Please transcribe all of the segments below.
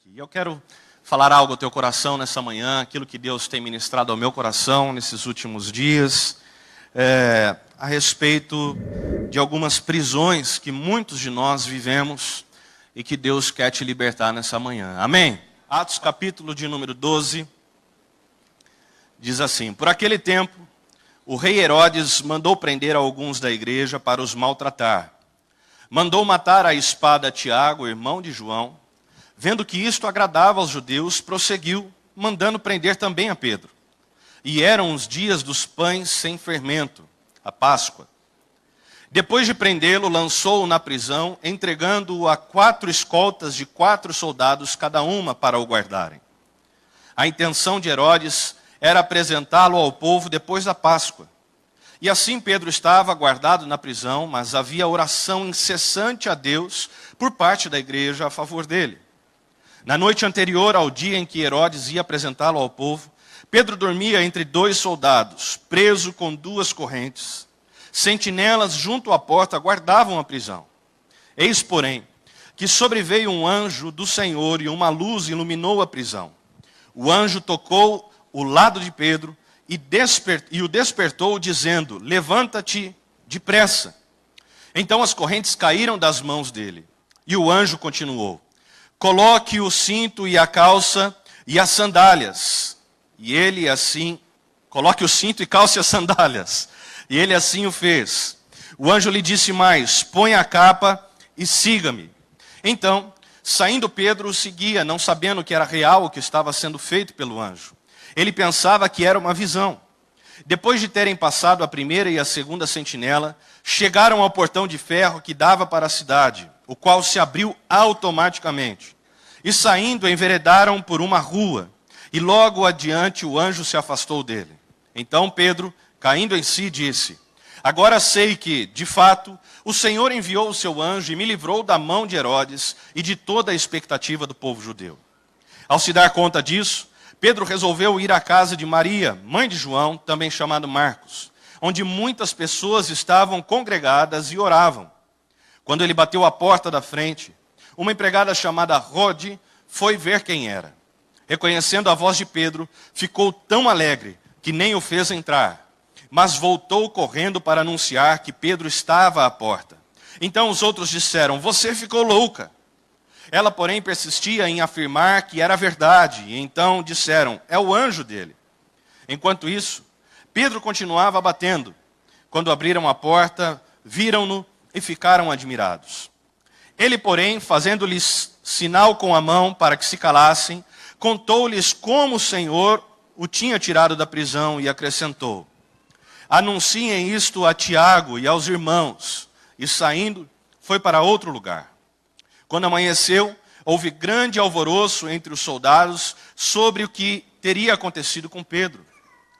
aqui. E eu quero falar algo ao teu coração nessa manhã, aquilo que Deus tem ministrado ao meu coração nesses últimos dias, a respeito de algumas prisões que muitos de nós vivemos e que Deus quer te libertar nessa manhã. Amém? Atos capítulo de número 12, diz assim: Por aquele tempo, o rei Herodes mandou prender alguns da igreja para os maltratar. Mandou matar à espada Tiago, irmão de João. Vendo que isto agradava aos judeus, prosseguiu, mandando prender também a Pedro. E eram os dias dos pães sem fermento, a Páscoa. Depois de prendê-lo, lançou-o na prisão, entregando-o a 4 escoltas de 4 soldados, cada uma, para o guardarem. A intenção de Herodes era apresentá-lo ao povo depois da Páscoa. E assim Pedro estava guardado na prisão, mas havia oração incessante a Deus por parte da igreja a favor dele. Na noite anterior ao dia em que Herodes ia apresentá-lo ao povo, Pedro dormia entre 2 soldados, preso com 2 correntes. Sentinelas junto à porta guardavam a prisão. Eis, porém, que sobreveio um anjo do Senhor e uma luz iluminou a prisão. O anjo tocou o lado de Pedro e o despertou, dizendo: Levanta-te depressa. Então as correntes caíram das mãos dele. E o anjo continuou: Coloque o cinto e a calça e as sandálias. E ele assim, coloque o cinto e calce as sandálias. E ele assim o fez. O anjo lhe disse mais: Põe a capa e siga-me. Então, saindo Pedro o seguia, não sabendo que era real o que estava sendo feito pelo anjo. Ele pensava que era uma visão. Depois de terem passado a primeira e a segunda sentinela, chegaram ao portão de ferro que dava para a cidade, o qual se abriu automaticamente. E saindo, enveredaram por uma rua, e logo adiante o anjo se afastou dele. Então Pedro, caindo em si, disse: Agora sei que, de fato, o Senhor enviou o seu anjo e me livrou da mão de Herodes e de toda a expectativa do povo judeu. Ao se dar conta disso, Pedro resolveu ir à casa de Maria, mãe de João, também chamado Marcos, onde muitas pessoas estavam congregadas e oravam. Quando ele bateu à porta da frente, uma empregada chamada Rode foi ver quem era. Reconhecendo a voz de Pedro, ficou tão alegre que nem o fez entrar, mas voltou correndo para anunciar que Pedro estava à porta. Então os outros disseram: Você ficou louca. Ela, porém, persistia em afirmar que era verdade, e então disseram: É o anjo dele. Enquanto isso, Pedro continuava batendo. Quando abriram a porta, viram-no e ficaram admirados. Ele, porém, fazendo-lhes sinal com a mão para que se calassem, contou-lhes como o Senhor o tinha tirado da prisão e acrescentou: Anunciem isto a Tiago e aos irmãos. E saindo, foi para outro lugar. Quando amanheceu, houve grande alvoroço entre os soldados sobre o que teria acontecido com Pedro.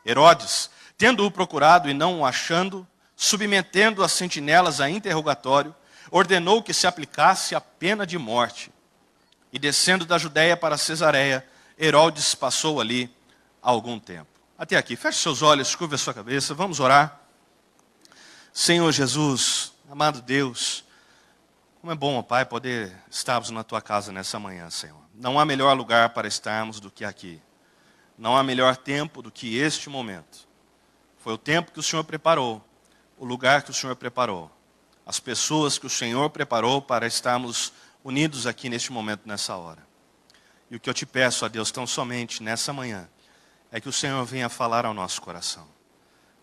Herodes, tendo-o procurado e não o achando, submetendo as sentinelas a interrogatório, ordenou que se aplicasse a pena de morte. E descendo da Judéia para Cesareia, Herodes passou ali algum tempo. Até aqui, feche seus olhos, curva a sua cabeça, vamos orar. Senhor Jesus, amado Deus, como é bom, ó Pai, poder estarmos na Tua casa nessa manhã, Senhor. Não há melhor lugar para estarmos do que aqui. Não há melhor tempo do que este momento. Foi o tempo que o Senhor preparou, o lugar que o Senhor preparou, as pessoas que o Senhor preparou para estarmos unidos aqui neste momento, nessa hora. E o que eu te peço, ó Deus, tão somente nessa manhã, é que o Senhor venha falar ao nosso coração.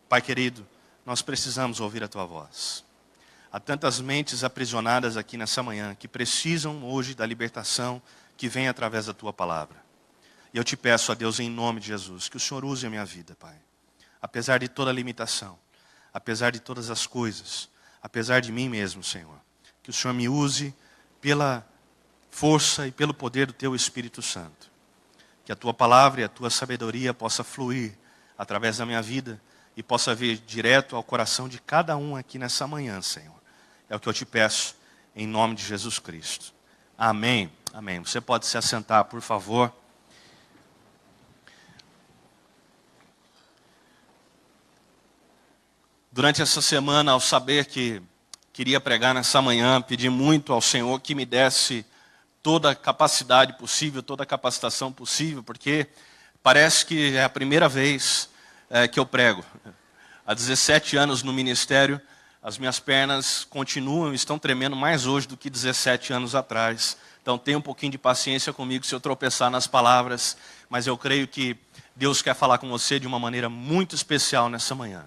Pai querido, nós precisamos ouvir a Tua voz. Há tantas mentes aprisionadas aqui nessa manhã que precisam hoje da libertação que vem através da Tua palavra. E eu te peço, a Deus, em nome de Jesus, que o Senhor use a minha vida, Pai. Apesar de toda a limitação, apesar de todas as coisas, apesar de mim mesmo, Senhor. Que o Senhor me use pela força e pelo poder do Teu Espírito Santo. Que a Tua palavra e a Tua sabedoria possa fluir através da minha vida e possa vir direto ao coração de cada um aqui nessa manhã, Senhor. É o que eu te peço, em nome de Jesus Cristo. Amém. Amém. Você pode se assentar, por favor. Durante essa semana, ao saber que queria pregar nessa manhã, pedi muito ao Senhor que me desse toda a capacidade possível, toda a capacitação possível, porque parece que é a primeira vez que eu prego. Há 17 anos no ministério, as minhas pernas estão tremendo mais hoje do que 17 anos atrás. Então tenha um pouquinho de paciência comigo se eu tropeçar nas palavras, mas eu creio que Deus quer falar com você de uma maneira muito especial nessa manhã.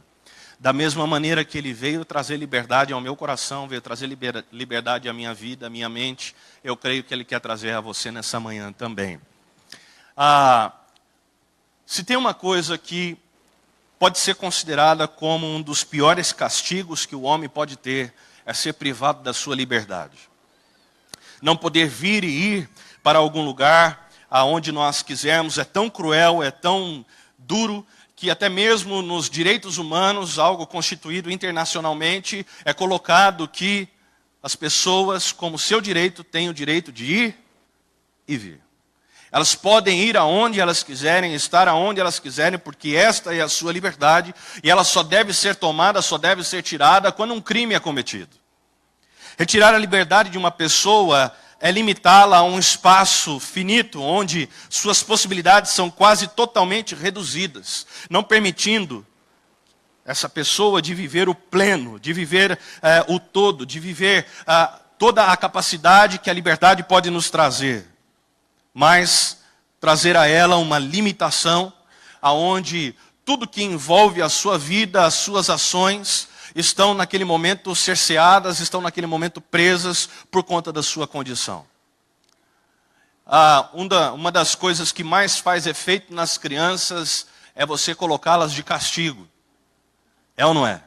Da mesma maneira que Ele veio trazer liberdade ao meu coração, veio trazer liberdade à minha vida, à minha mente, eu creio que Ele quer trazer a você nessa manhã também. Se tem uma coisa que pode ser considerada como um dos piores castigos que o homem pode ter, é ser privado da sua liberdade. Não poder vir e ir para algum lugar aonde nós quisermos é tão cruel, é tão duro, que até mesmo nos direitos humanos, algo constituído internacionalmente, é colocado que as pessoas, como seu direito, têm o direito de ir e vir. Elas podem ir aonde elas quiserem, estar aonde elas quiserem, porque esta é a sua liberdade, e ela só deve ser tomada, só deve ser tirada quando um crime é cometido. Retirar a liberdade de uma pessoa é limitá-la a um espaço finito, onde suas possibilidades são quase totalmente reduzidas, não permitindo essa pessoa de viver o pleno, de viver o todo, de viver toda a capacidade que a liberdade pode nos trazer. Mas trazer a ela uma limitação, aonde tudo que envolve a sua vida, as suas ações, estão naquele momento cerceadas, estão naquele momento presas por conta da sua condição. Uma das coisas que mais faz efeito nas crianças é você colocá-las de castigo. É ou não é?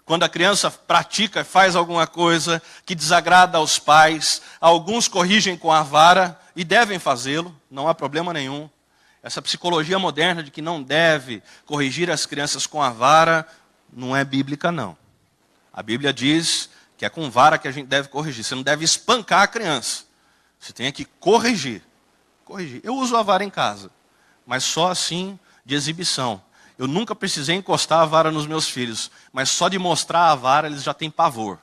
Quando a criança pratica, faz alguma coisa que desagrada aos pais, alguns corrigem com a vara, e devem fazê-lo, não há problema nenhum. Essa psicologia moderna de que não deve corrigir as crianças com a vara, não é bíblica não. A Bíblia diz que é com vara que a gente deve corrigir. Você não deve espancar a criança. Você tem que corrigir. Eu uso a vara em casa, mas só assim de exibição. Eu nunca precisei encostar a vara nos meus filhos, mas só de mostrar a vara eles já têm pavor.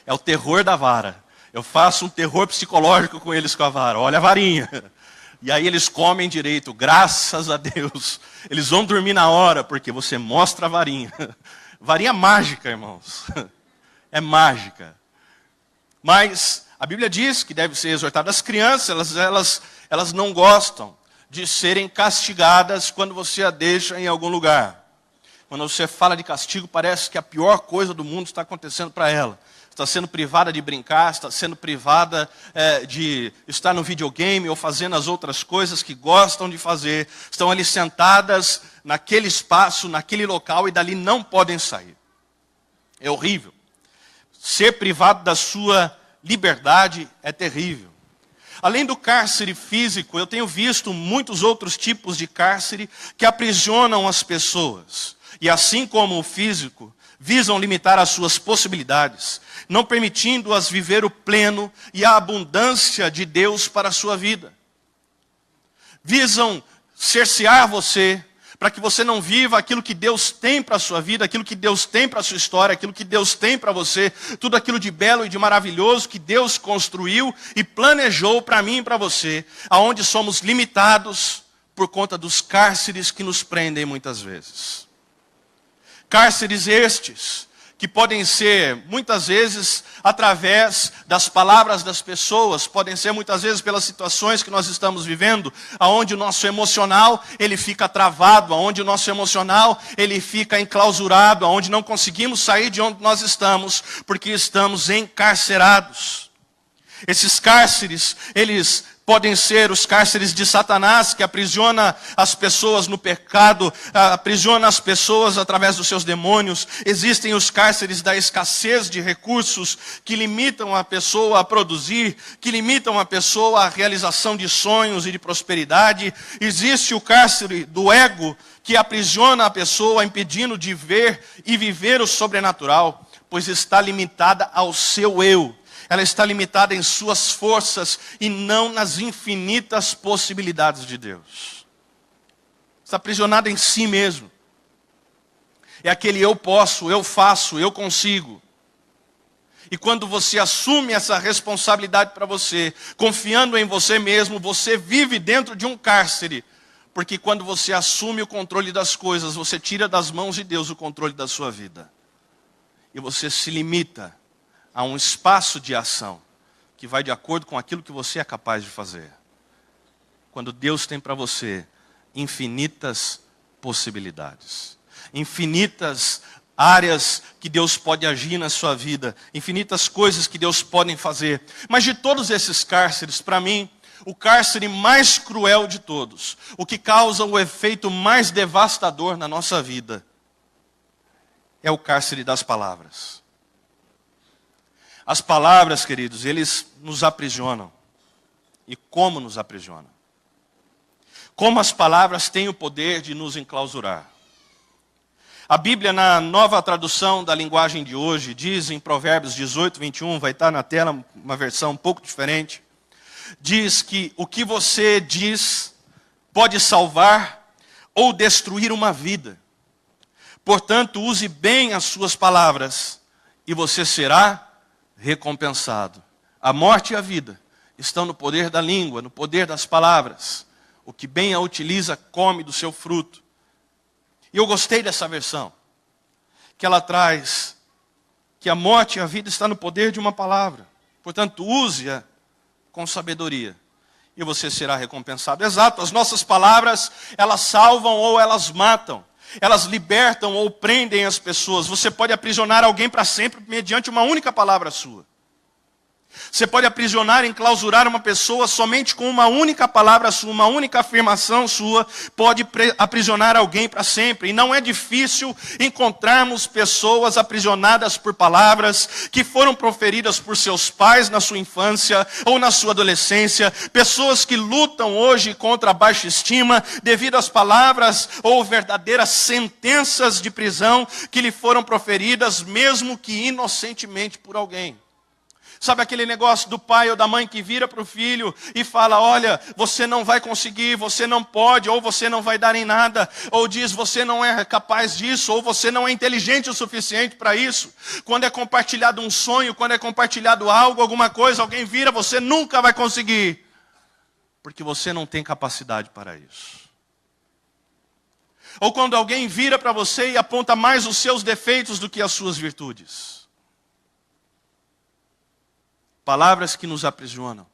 É o terror da vara. Eu faço um terror psicológico com eles com a vara. Olha a varinha. E aí eles comem direito, graças a Deus. Eles vão dormir na hora, porque você mostra a varinha. Varinha mágica, irmãos. É mágica. Mas a Bíblia diz que deve ser exortada. As crianças, elas não gostam de serem castigadas quando você a deixa em algum lugar. Quando você fala de castigo, parece que a pior coisa do mundo está acontecendo para ela. Está sendo privada de brincar, está sendo privada de estar no videogame ou fazendo as outras coisas que gostam de fazer. Estão ali sentadas naquele espaço, naquele local e dali não podem sair. É horrível. Ser privado da sua liberdade é terrível. Além do cárcere físico, eu tenho visto muitos outros tipos de cárcere que aprisionam as pessoas. E assim como o físico, visam limitar as suas possibilidades, não permitindo-as viver o pleno e a abundância de Deus para a sua vida. Visam cercear você, para que você não viva aquilo que Deus tem para a sua vida, aquilo que Deus tem para a sua história, aquilo que Deus tem para você, tudo aquilo de belo e de maravilhoso que Deus construiu e planejou para mim e para você, aonde somos limitados por conta dos cárceres que nos prendem muitas vezes. Cárceres estes, que podem ser muitas vezes através das palavras das pessoas, podem ser muitas vezes pelas situações que nós estamos vivendo, aonde o nosso emocional ele fica travado, aonde o nosso emocional ele fica enclausurado, aonde não conseguimos sair de onde nós estamos, porque estamos encarcerados. Esses cárceres, eles podem ser os cárceres de Satanás, que aprisiona as pessoas no pecado, aprisiona as pessoas através dos seus demônios. Existem os cárceres da escassez de recursos, que limitam a pessoa a produzir, que limitam a pessoa à realização de sonhos e de prosperidade. Existe o cárcere do ego, que aprisiona a pessoa, impedindo de ver e viver o sobrenatural, pois está limitada ao seu eu. Ela está limitada em suas forças e não nas infinitas possibilidades de Deus. Está aprisionada em si mesmo. É aquele eu posso, eu faço, eu consigo. E quando você assume essa responsabilidade para você, confiando em você mesmo, você vive dentro de um cárcere. Porque quando você assume o controle das coisas, você tira das mãos de Deus o controle da sua vida. E você se limita a um espaço de ação que vai de acordo com aquilo que você é capaz de fazer. Quando Deus tem para você infinitas possibilidades, infinitas áreas que Deus pode agir na sua vida, infinitas coisas que Deus pode fazer. Mas de todos esses cárceres, para mim, o cárcere mais cruel de todos, o que causa o efeito mais devastador na nossa vida, é o cárcere das palavras. As palavras, queridos, eles nos aprisionam. E como nos aprisionam? Como as palavras têm o poder de nos enclausurar. A Bíblia, na nova tradução da linguagem de hoje, diz em Provérbios 18, 21, vai estar na tela uma versão um pouco diferente, diz que o que você diz pode salvar ou destruir uma vida. Portanto, use bem as suas palavras e você será recompensado. A morte e a vida estão no poder da língua, no poder das palavras. O que bem a utiliza, come do seu fruto. E eu gostei dessa versão, que ela traz que a morte e a vida estão no poder de uma palavra. Portanto, use-a com sabedoria e você será recompensado. Exato, as nossas palavras, elas salvam ou elas matam. Elas libertam ou prendem as pessoas. Você pode aprisionar alguém para sempre mediante uma única palavra sua. Você pode aprisionar, enclausurar uma pessoa somente com uma única palavra sua, uma única afirmação sua, pode aprisionar alguém para sempre. E não é difícil encontrarmos pessoas aprisionadas por palavras que foram proferidas por seus pais na sua infância ou na sua adolescência. Pessoas que lutam hoje contra a baixa estima devido às palavras ou verdadeiras sentenças de prisão que lhe foram proferidas, mesmo que inocentemente por alguém. Sabe aquele negócio do pai ou da mãe que vira para o filho e fala, olha, você não vai conseguir, você não pode, ou você não vai dar em nada, ou diz, você não é capaz disso, ou você não é inteligente o suficiente para isso. Quando é compartilhado um sonho, quando é compartilhado algo, alguma coisa, alguém vira, você nunca vai conseguir, porque você não tem capacidade para isso. Ou quando alguém vira para você e aponta mais os seus defeitos do que as suas virtudes. Palavras que nos aprisionam.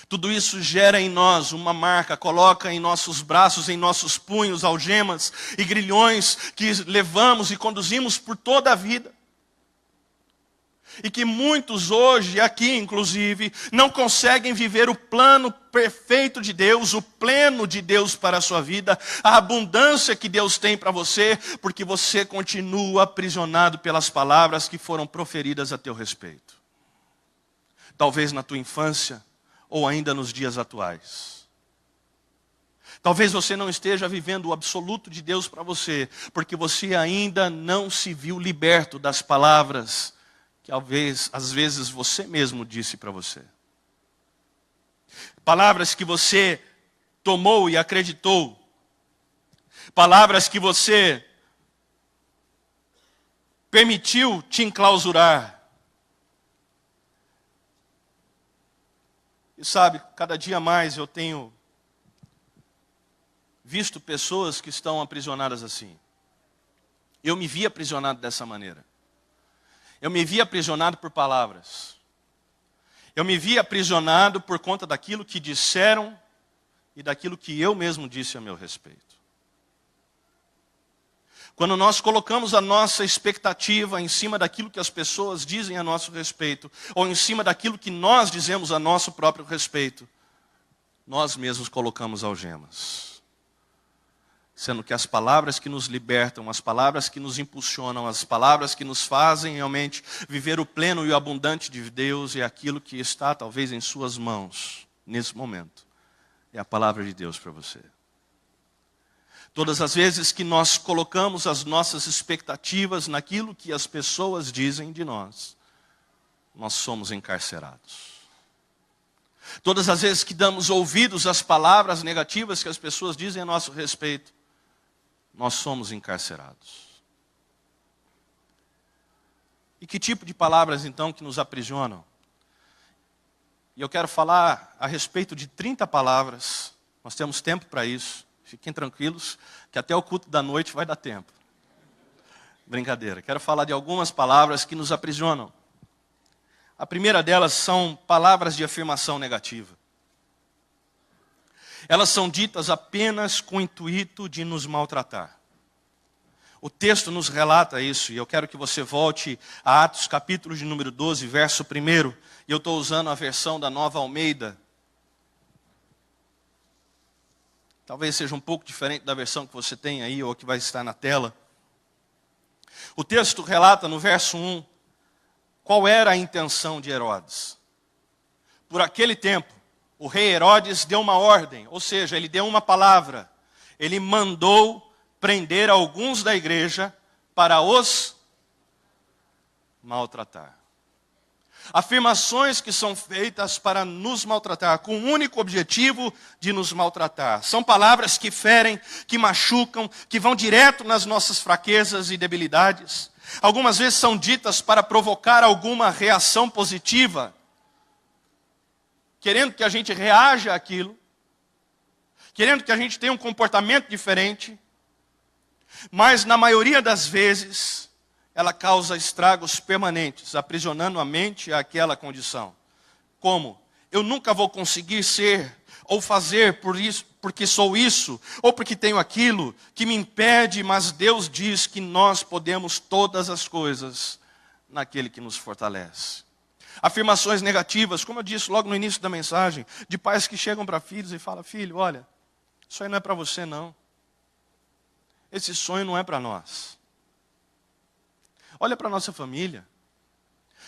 Tudo isso gera em nós uma marca, coloca em nossos braços, em nossos punhos, algemas e grilhões que levamos e conduzimos por toda a vida. E que muitos hoje, aqui inclusive, não conseguem viver o plano perfeito de Deus, o pleno de Deus para a sua vida, a abundância que Deus tem para você, porque você continua aprisionado pelas palavras que foram proferidas a teu respeito. Talvez na tua infância, ou ainda nos dias atuais. Talvez você não esteja vivendo o absoluto de Deus para você, porque você ainda não se viu liberto das palavras que às vezes você mesmo disse para você. Palavras que você tomou e acreditou. Palavras que você permitiu te enclausurar. E sabe, cada dia mais eu tenho visto pessoas que estão aprisionadas assim. Eu me vi aprisionado dessa maneira. Eu me vi aprisionado por palavras. Eu me vi aprisionado por conta daquilo que disseram e daquilo que eu mesmo disse a meu respeito. Quando nós colocamos a nossa expectativa em cima daquilo que as pessoas dizem a nosso respeito, ou em cima daquilo que nós dizemos a nosso próprio respeito, nós mesmos colocamos algemas. Sendo que as palavras que nos libertam, as palavras que nos impulsionam, as palavras que nos fazem realmente viver o pleno e o abundante de Deus é aquilo que está talvez em suas mãos, nesse momento. É a palavra de Deus para você. Todas as vezes que nós colocamos as nossas expectativas naquilo que as pessoas dizem de nós, nós somos encarcerados. Todas as vezes que damos ouvidos às palavras negativas que as pessoas dizem a nosso respeito, nós somos encarcerados. E que tipo de palavras, então, que nos aprisionam? E eu quero falar a respeito de 30 palavras. Nós temos tempo para isso. Fiquem tranquilos, que até o culto da noite vai dar tempo. Brincadeira. Quero falar de algumas palavras que nos aprisionam. A primeira delas são palavras de afirmação negativa. Elas são ditas apenas com o intuito de nos maltratar. O texto nos relata isso, e eu quero que você volte a Atos capítulo de número 12, verso 1. E eu estou usando a versão da Nova Almeida. Talvez seja um pouco diferente da versão que você tem aí, ou que vai estar na tela. O texto relata no verso 1, qual era a intenção de Herodes. Por aquele tempo, o rei Herodes deu uma ordem, ou seja, ele deu uma palavra. Ele mandou prender alguns da igreja para os maltratar. Afirmações que são feitas para nos maltratar, com o único objetivo de nos maltratar. São palavras que ferem, que machucam, que vão direto nas nossas fraquezas e debilidades. Algumas vezes são ditas para provocar alguma reação positiva, querendo que a gente reaja àquilo, querendo que a gente tenha um comportamento diferente. Mas na maioria das vezes, ela causa estragos permanentes, aprisionando a mente àquela condição. Como? Eu nunca vou conseguir ser ou fazer por isso, porque sou isso, ou porque tenho aquilo que me impede, mas Deus diz que nós podemos todas as coisas naquele que nos fortalece. Afirmações negativas, como eu disse logo no início da mensagem, de pais que chegam para filhos e falam: filho, olha, isso aí não é para você não. Esse sonho não é para nós. Olha para a nossa família.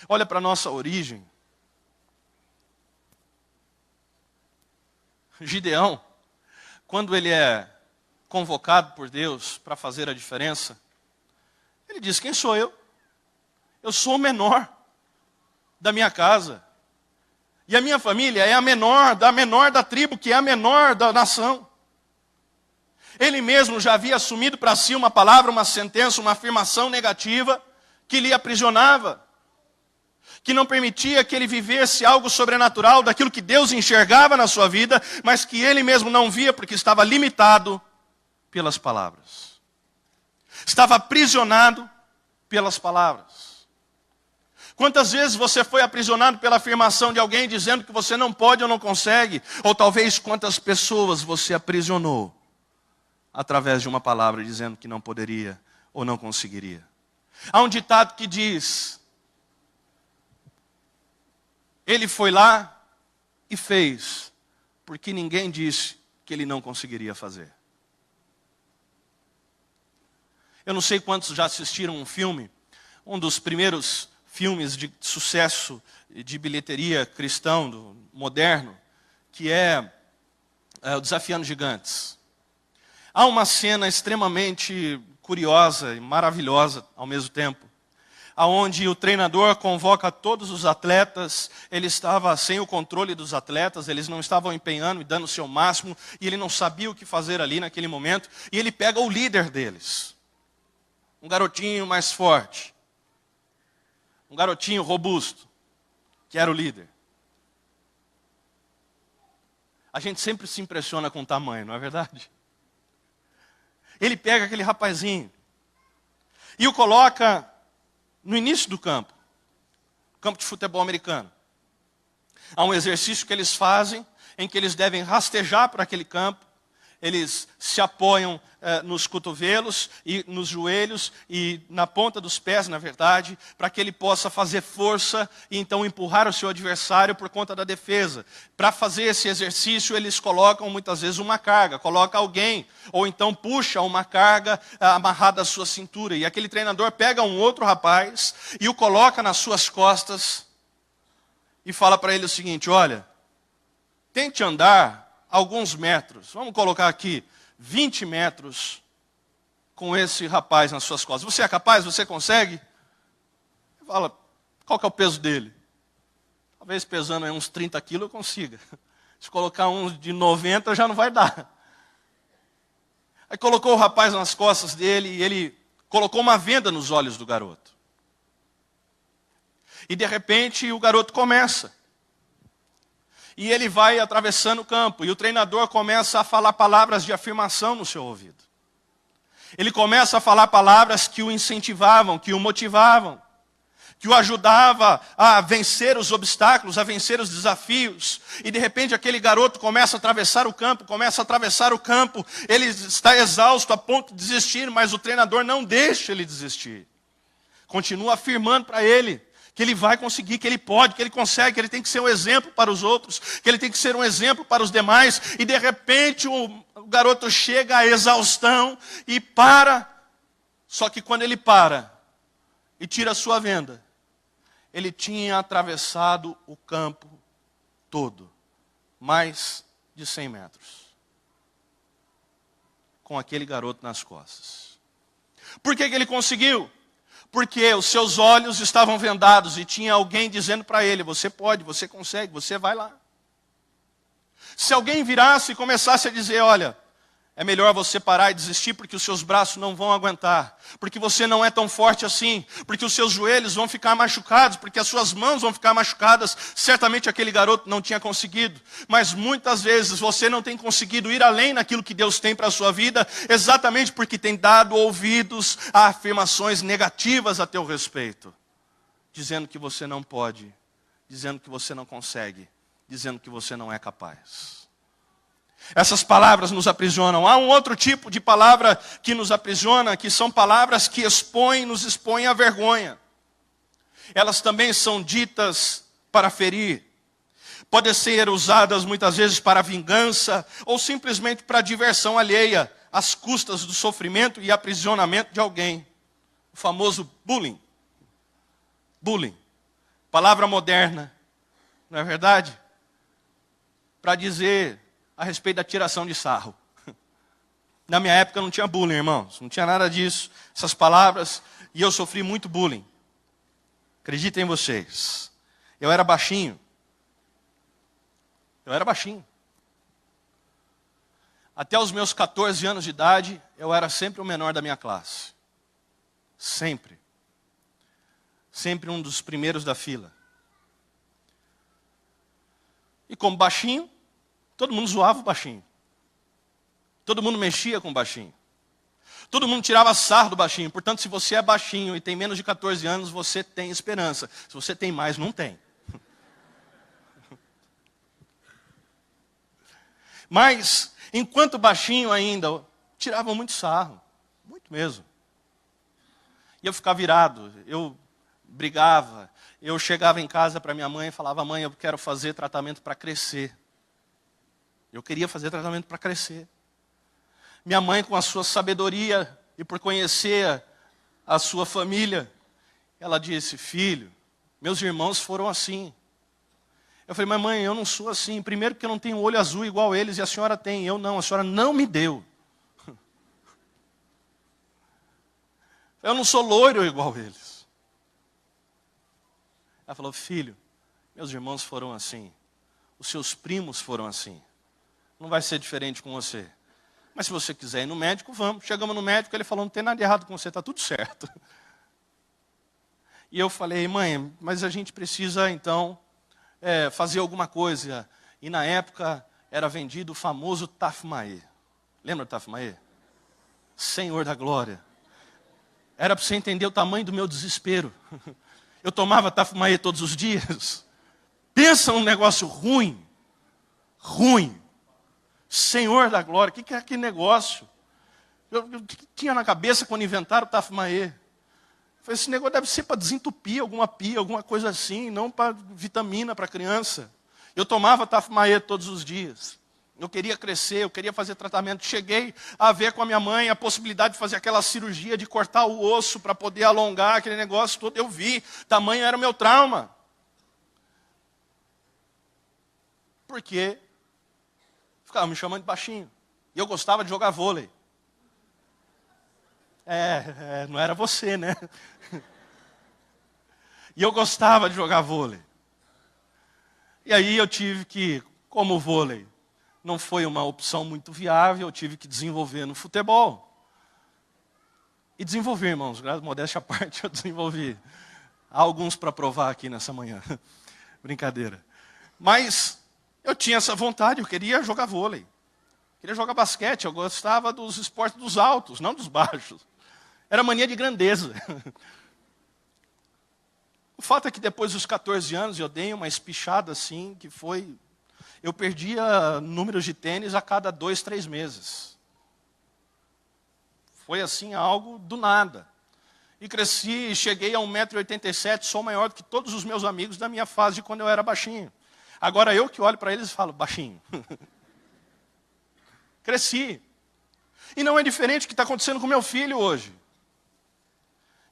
Olha para a nossa origem. Gideão, quando ele é convocado por Deus para fazer a diferença, ele diz: quem sou eu? Eu sou o menor da minha casa. E a minha família é a menor da tribo, que é a menor da nação. Ele mesmo já havia assumido para si uma palavra, uma sentença, uma afirmação negativa que lhe aprisionava, que não permitia que ele vivesse algo sobrenatural daquilo que Deus enxergava na sua vida, mas que ele mesmo não via porque estava limitado pelas palavras. Estava aprisionado pelas palavras. Quantas vezes você foi aprisionado pela afirmação de alguém dizendo que você não pode ou não consegue? Ou talvez quantas pessoas você aprisionou através de uma palavra dizendo que não poderia ou não conseguiria? Há um ditado que diz: ele foi lá e fez, porque ninguém disse que ele não conseguiria fazer. Eu não sei quantos já assistiram um filme, um dos primeiros filmes de sucesso de bilheteria cristão, moderno, que é o Desafiando Gigantes. Há uma cena extremamente curiosa e maravilhosa ao mesmo tempo, aonde o treinador convoca todos os atletas. Ele estava sem o controle dos atletas, eles não estavam empenhando e dando o seu máximo, e ele não sabia o que fazer ali naquele momento, e ele pega o líder deles, um garotinho mais forte, um garotinho robusto, que era o líder. A gente sempre se impressiona com o tamanho, não é verdade? Ele pega aquele rapazinho e o coloca no início do campo de futebol americano. Há um exercício que eles fazem, em que eles devem rastejar para aquele campo. Eles se apoiam nos cotovelos e nos joelhos e na ponta dos pés, na verdade, para que ele possa fazer força e então empurrar o seu adversário por conta da defesa. Para fazer esse exercício, eles colocam muitas vezes uma carga, coloca alguém, ou então puxa uma carga amarrada à sua cintura. E aquele treinador pega um outro rapaz e o coloca nas suas costas e fala para ele o seguinte: olha, tente andar alguns metros, vamos colocar aqui 20 metros com esse rapaz nas suas costas. Você é capaz? Você consegue? Ele fala: qual que é o peso dele? Talvez pesando aí uns 30 quilos eu consiga. Se colocar uns de 90 já não vai dar. Aí colocou o rapaz nas costas dele e ele colocou uma venda nos olhos do garoto. E de repente o garoto começa. E ele vai atravessando o campo. E o treinador começa a falar palavras de afirmação no seu ouvido. Ele começa a falar palavras que o incentivavam, que o motivavam, que o ajudava a vencer os obstáculos, a vencer os desafios. E de repente aquele garoto começa a atravessar o campo, ele está exausto a ponto de desistir, mas o treinador não deixa ele desistir. Continua afirmando para ele que ele vai conseguir, que ele pode, que ele consegue, que ele tem que ser um exemplo para os outros, que ele tem que ser um exemplo para os demais. E de repente o garoto chega à exaustão e para. Só que quando ele para e tira a sua venda, ele tinha atravessado o campo todo, mais de 100 metros, com aquele garoto nas costas. Por que ele conseguiu? Porque os seus olhos estavam vendados e tinha alguém dizendo para ele: você pode, você consegue, você vai lá. Se alguém virasse e começasse a dizer: olha, é melhor você parar e desistir, porque os seus braços não vão aguentar, porque você não é tão forte assim, porque os seus joelhos vão ficar machucados, porque as suas mãos vão ficar machucadas, certamente aquele garoto não tinha conseguido. Mas muitas vezes você não tem conseguido ir além naquilo que Deus tem para a sua vida, exatamente porque tem dado ouvidos a afirmações negativas a teu respeito, dizendo que você não pode, dizendo que você não consegue, dizendo que você não é capaz. Essas palavras nos aprisionam. Há um outro tipo de palavra que nos aprisiona, que são palavras que nos expõem à vergonha. Elas também são ditas para ferir. Podem ser usadas muitas vezes para vingança ou simplesmente para diversão alheia, às custas do sofrimento e aprisionamento de alguém. O famoso bullying. Bullying. Palavra moderna, não é verdade? Para dizer a respeito da tiração de sarro. Na minha época não tinha bullying, irmãos. Não tinha nada disso. Essas palavras. E eu sofri muito bullying. Acreditem vocês. Eu era baixinho. Até os meus 14 anos de idade, eu era sempre o menor da minha classe. Sempre. Sempre um dos primeiros da fila. E como baixinho, todo mundo zoava o baixinho. Todo mundo mexia com o baixinho. Todo mundo tirava sarro do baixinho. Portanto, se você é baixinho e tem menos de 14 anos, você tem esperança. Se você tem mais, não tem. Mas, enquanto baixinho ainda, tiravam muito sarro. Muito mesmo. E eu ficava virado. Eu brigava. Eu chegava em casa para minha mãe e falava: mãe, eu quero fazer tratamento para crescer. Eu queria fazer tratamento para crescer. Minha mãe, com a sua sabedoria e por conhecer a sua família, ela disse: filho, meus irmãos foram assim. Eu falei: mas mãe, eu não sou assim. Primeiro porque eu não tenho olho azul igual eles e a senhora tem. Eu não, a senhora não me deu. Eu não sou loiro igual eles. Ela falou: filho, meus irmãos foram assim. Os seus primos foram assim. Não vai ser diferente com você. Mas se você quiser ir no médico, vamos. Chegamos no médico, ele falou: não tem nada de errado com você, está tudo certo. E eu falei: mãe, mas a gente precisa então fazer alguma coisa. E na época era vendido o famoso Tafmaê. Lembra do Tafmaê? Senhor da glória. Era para você entender o tamanho do meu desespero. Eu tomava Tafmaê todos os dias. Pensa num negócio ruim. Ruim. Senhor da glória, o que é aquele negócio? O que tinha na cabeça quando inventaram o Tafmaê? Falei: esse negócio deve ser para desentupir alguma pia, alguma coisa assim, não para vitamina para criança. Eu tomava Tafmaê todos os dias. Eu queria crescer, eu queria fazer tratamento. Cheguei a ver com a minha mãe a possibilidade de fazer aquela cirurgia de cortar o osso para poder alongar aquele negócio todo. Eu vi, tamanho era o meu trauma. Por quê? Ficava me chamando de baixinho. E eu gostava de jogar vôlei. Não era você, né? E eu gostava de jogar vôlei. E aí eu tive que, como o vôlei não foi uma opção muito viável, eu tive que desenvolver no futebol. E desenvolver, irmãos, modéstia à parte, eu desenvolvi. Há alguns para provar aqui nessa manhã. Brincadeira. Mas eu tinha essa vontade, eu queria jogar vôlei. Queria jogar basquete, eu gostava dos esportes dos altos, não dos baixos. Era mania de grandeza. O fato é que depois dos 14 anos eu dei uma espichada assim, que foi... Eu perdia números de tênis a cada 2, 3 meses. Foi assim algo do nada. E cresci e cheguei a 1,87 m, sou maior do que todos os meus amigos da minha fase de quando eu era baixinho. Agora eu que olho para eles e falo, baixinho. Cresci. E não é diferente do que está acontecendo com meu filho hoje.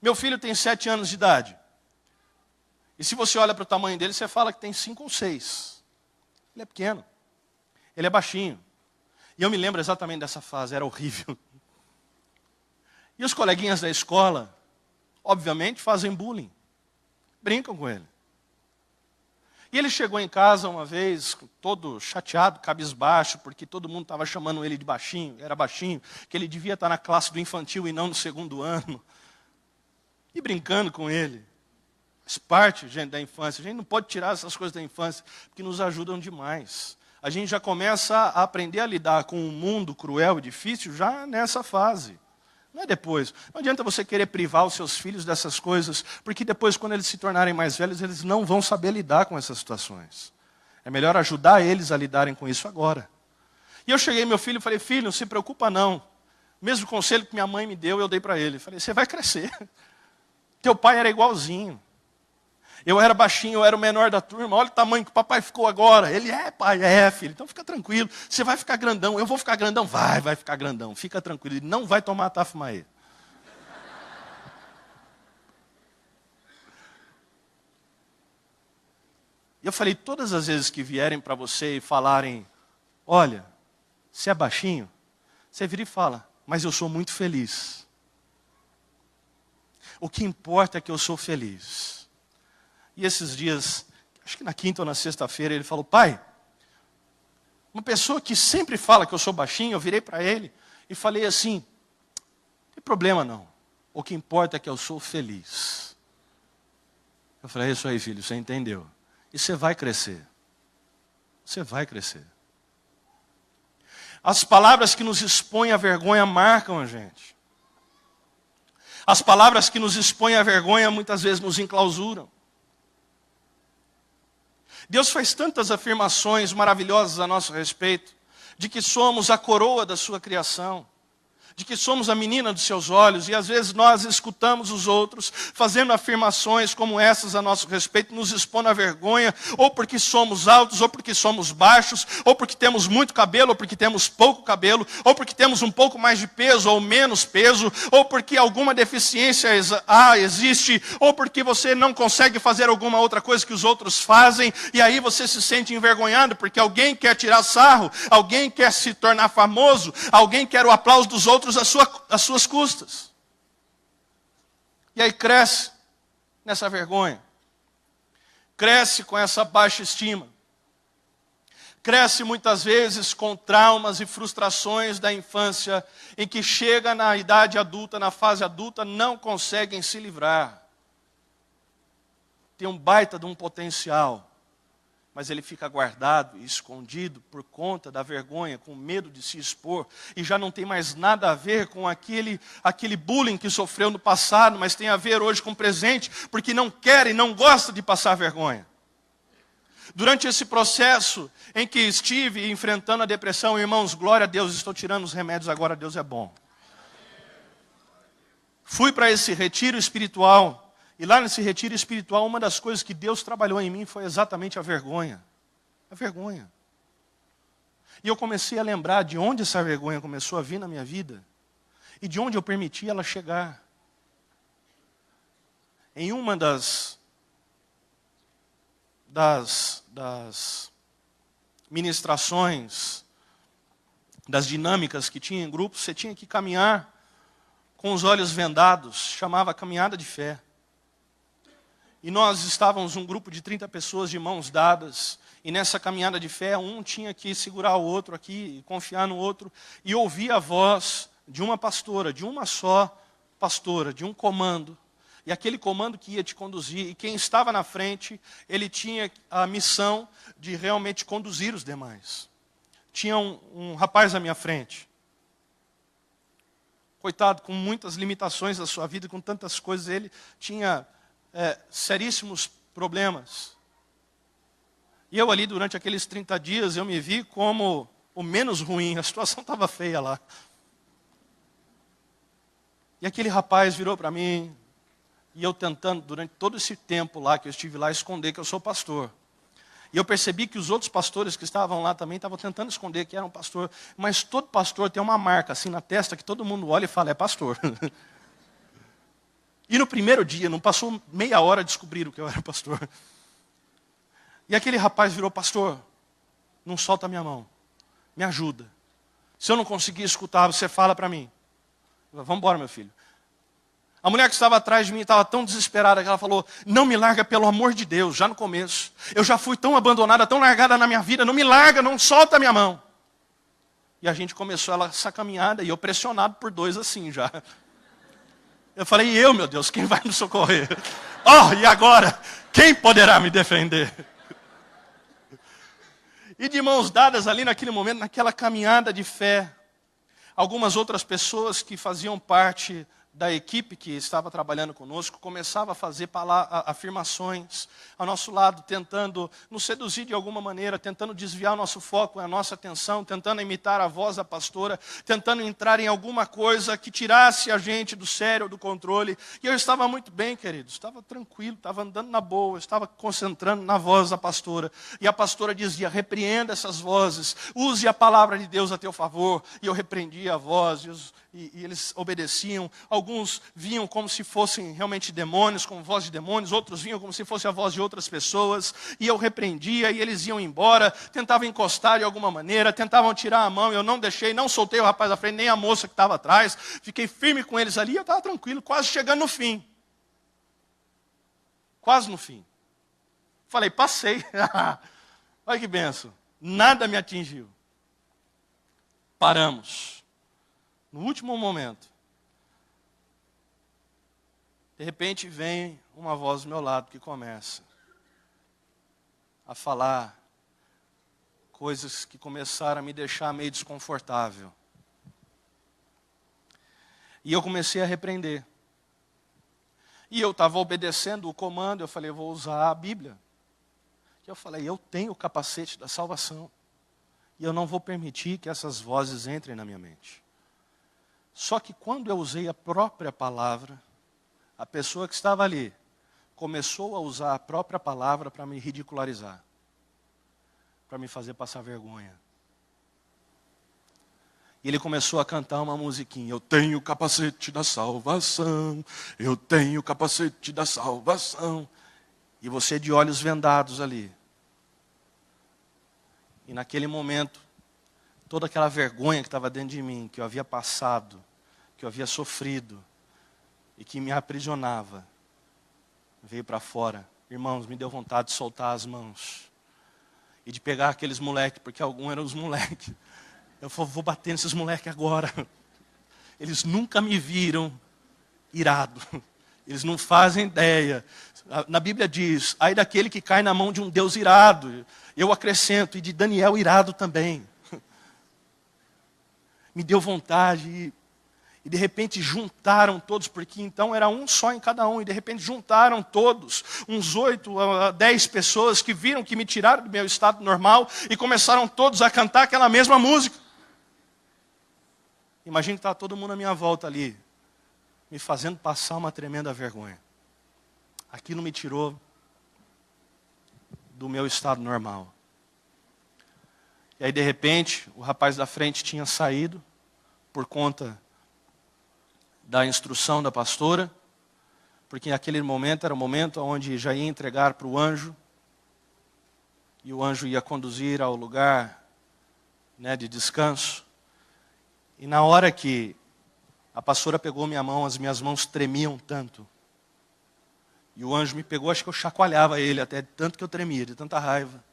Meu filho tem 7 anos de idade. E se você olha para o tamanho dele, você fala que tem 5 ou 6. Ele é pequeno. Ele é baixinho. E eu me lembro exatamente dessa fase, era horrível. E os coleguinhas da escola, obviamente, fazem bullying. Brincam com ele. E ele chegou em casa uma vez, todo chateado, cabisbaixo, porque todo mundo estava chamando ele de baixinho, era baixinho, que ele devia estar na classe do infantil e não no 2º ano. E brincando com ele. Faz parte, gente, da infância. A gente não pode tirar essas coisas da infância, porque nos ajudam demais. A gente já começa a aprender a lidar com um mundo cruel e difícil já nessa fase. Não é depois. Não adianta você querer privar os seus filhos dessas coisas, porque depois, quando eles se tornarem mais velhos, eles não vão saber lidar com essas situações. É melhor ajudar eles a lidarem com isso agora. E eu cheguei meu filho e falei, filho, não se preocupa não. O mesmo conselho que minha mãe me deu, eu dei para ele. Falei, você vai crescer. Teu pai era igualzinho. Eu era baixinho, eu era o menor da turma. Olha o tamanho que o papai ficou agora. Ele é, pai, é, filho. Então fica tranquilo. Você vai ficar grandão. Eu vou ficar grandão? Vai ficar grandão. Fica tranquilo. Ele não vai tomar Tafmaê. E eu falei, todas as vezes que vierem para você e falarem, olha, você é baixinho, você vira e fala, mas eu sou muito feliz. O que importa é que eu sou feliz. E esses dias, acho que na quinta ou na sexta-feira, ele falou, pai, uma pessoa que sempre fala que eu sou baixinho, eu virei para ele e falei assim, não tem problema não, o que importa é que eu sou feliz. Eu falei, é isso aí, filho, você entendeu. E você vai crescer. Você vai crescer. As palavras que nos expõem à vergonha marcam a gente. As palavras que nos expõem à vergonha muitas vezes nos enclausuram. Deus faz tantas afirmações maravilhosas a nosso respeito, de que somos a coroa da sua criação, de que somos a menina dos seus olhos, e às vezes nós escutamos os outros fazendo afirmações como essas a nosso respeito, nos expondo à vergonha, ou porque somos altos, ou porque somos baixos, ou porque temos muito cabelo, ou porque temos pouco cabelo, ou porque temos um pouco mais de peso ou menos peso, ou porque alguma deficiência existe, ou porque você não consegue fazer alguma outra coisa que os outros fazem, e aí você se sente envergonhado, porque alguém quer tirar sarro, alguém quer se tornar famoso, alguém quer o aplauso dos outros às suas custas. E aí cresce nessa vergonha. Cresce com essa baixa estima. Cresce muitas vezes com traumas e frustrações da infância, em que chega na idade adulta, na fase adulta, não conseguem se livrar. Tem um baita de um potencial, mas ele fica guardado e escondido por conta da vergonha, com medo de se expor, e já não tem mais nada a ver com aquele bullying que sofreu no passado, mas tem a ver hoje com o presente, porque não quer e não gosta de passar vergonha. Durante esse processo em que estive enfrentando a depressão, irmãos, glória a Deus, estou tirando os remédios agora, Deus é bom. Fui para esse retiro espiritual. E lá nesse retiro espiritual, uma das coisas que Deus trabalhou em mim foi exatamente a vergonha. A vergonha. E eu comecei a lembrar de onde essa vergonha começou a vir na minha vida. E de onde eu permiti ela chegar. Em uma das ministrações, das dinâmicas que tinha em grupo, você tinha que caminhar com os olhos vendados. Chamava caminhada de fé. E nós estávamos um grupo de 30 pessoas de mãos dadas. E nessa caminhada de fé, um tinha que segurar o outro aqui, confiar no outro. E ouvir a voz de uma pastora, de uma só pastora, de um comando. E aquele comando que ia te conduzir, e quem estava na frente, ele tinha a missão de realmente conduzir os demais. Tinha um rapaz à minha frente, coitado, com muitas limitações da sua vida, com tantas coisas, ele tinha seríssimos problemas. E eu ali, durante aqueles 30 dias, eu me vi como o menos ruim, a situação estava feia lá. E aquele rapaz virou para mim, e eu tentando, durante todo esse tempo lá que eu estive lá, esconder que eu sou pastor. E eu percebi que os outros pastores que estavam lá também estavam tentando esconder que era um pastor. Mas todo pastor tem uma marca assim na testa que todo mundo olha e fala, é pastor. E no primeiro dia, não passou meia hora, descobriram que eu era pastor. E aquele rapaz virou, pastor, não solta a minha mão, me ajuda. Se eu não conseguir escutar, você fala para mim. Vamos embora, meu filho. A mulher que estava atrás de mim estava tão desesperada que ela falou, não me larga pelo amor de Deus, já no começo. Eu já fui tão abandonada, tão largada na minha vida, não me larga, não solta a minha mão. E a gente começou essa caminhada e eu pressionado por dois assim já. Eu falei, e eu, meu Deus, quem vai me socorrer? Oh, e agora? Quem poderá me defender? E de mãos dadas ali naquele momento, naquela caminhada de fé, algumas outras pessoas que faziam parte da equipe que estava trabalhando conosco, começava a fazer afirmações ao nosso lado, tentando nos seduzir de alguma maneira, tentando desviar o nosso foco, a nossa atenção, tentando imitar a voz da pastora, tentando entrar em alguma coisa que tirasse a gente do sério, do controle. E eu estava muito bem, queridos, estava tranquilo, estava andando na boa, estava concentrando na voz da pastora. E a pastora dizia, repreenda essas vozes, use a palavra de Deus a teu favor. E eu repreendia a voz, e eles obedeciam. Alguns vinham como se fossem realmente demônios, com voz de demônios. Outros vinham como se fosse a voz de outras pessoas. E eu repreendia e eles iam embora. Tentavam encostar de alguma maneira. Tentavam tirar a mão. Eu não deixei, não soltei o rapaz da frente, nem a moça que estava atrás. Fiquei firme com eles ali e eu estava tranquilo, quase chegando no fim. Quase no fim. Falei, passei. Olha que benção. Nada me atingiu. Paramos. No último momento, de repente vem uma voz do meu lado que começa a falar coisas que começaram a me deixar meio desconfortável. E eu comecei a repreender. E eu estava obedecendo o comando, eu falei, eu vou usar a Bíblia. E eu falei, eu tenho o capacete da salvação. E eu não vou permitir que essas vozes entrem na minha mente. Só que quando eu usei a própria palavra, a pessoa que estava ali começou a usar a própria palavra para me ridicularizar, para me fazer passar vergonha. E ele começou a cantar uma musiquinha, eu tenho o capacete da salvação, eu tenho o capacete da salvação. E você de olhos vendados ali. E naquele momento, toda aquela vergonha que estava dentro de mim, que eu havia passado, que eu havia sofrido e que me aprisionava, veio para fora. Irmãos, me deu vontade de soltar as mãos e de pegar aqueles moleques, porque alguns eram os moleques. Eu falei, vou bater nesses moleques agora. Eles nunca me viram irado. Eles não fazem ideia. Na Bíblia diz, ai daquele que cai na mão de um Deus irado. Eu acrescento, e de Daniel irado também. Me deu vontade e de repente juntaram todos, porque então era um só em cada um, e de repente juntaram todos, uns 8 a 10 pessoas que viram que me tiraram do meu estado normal e começaram todos a cantar aquela mesma música. Imagina que estava todo mundo à minha volta ali, me fazendo passar uma tremenda vergonha. Aquilo me tirou do meu estado normal. E aí, de repente, o rapaz da frente tinha saído por conta da instrução da pastora, porque naquele momento era o momento onde já ia entregar para o anjo, e o anjo ia conduzir ao lugar, né, de descanso. E na hora que a pastora pegou minha mão, as minhas mãos tremiam tanto. E o anjo me pegou, acho que eu chacoalhava ele até, tanto que eu tremia, de tanta raiva.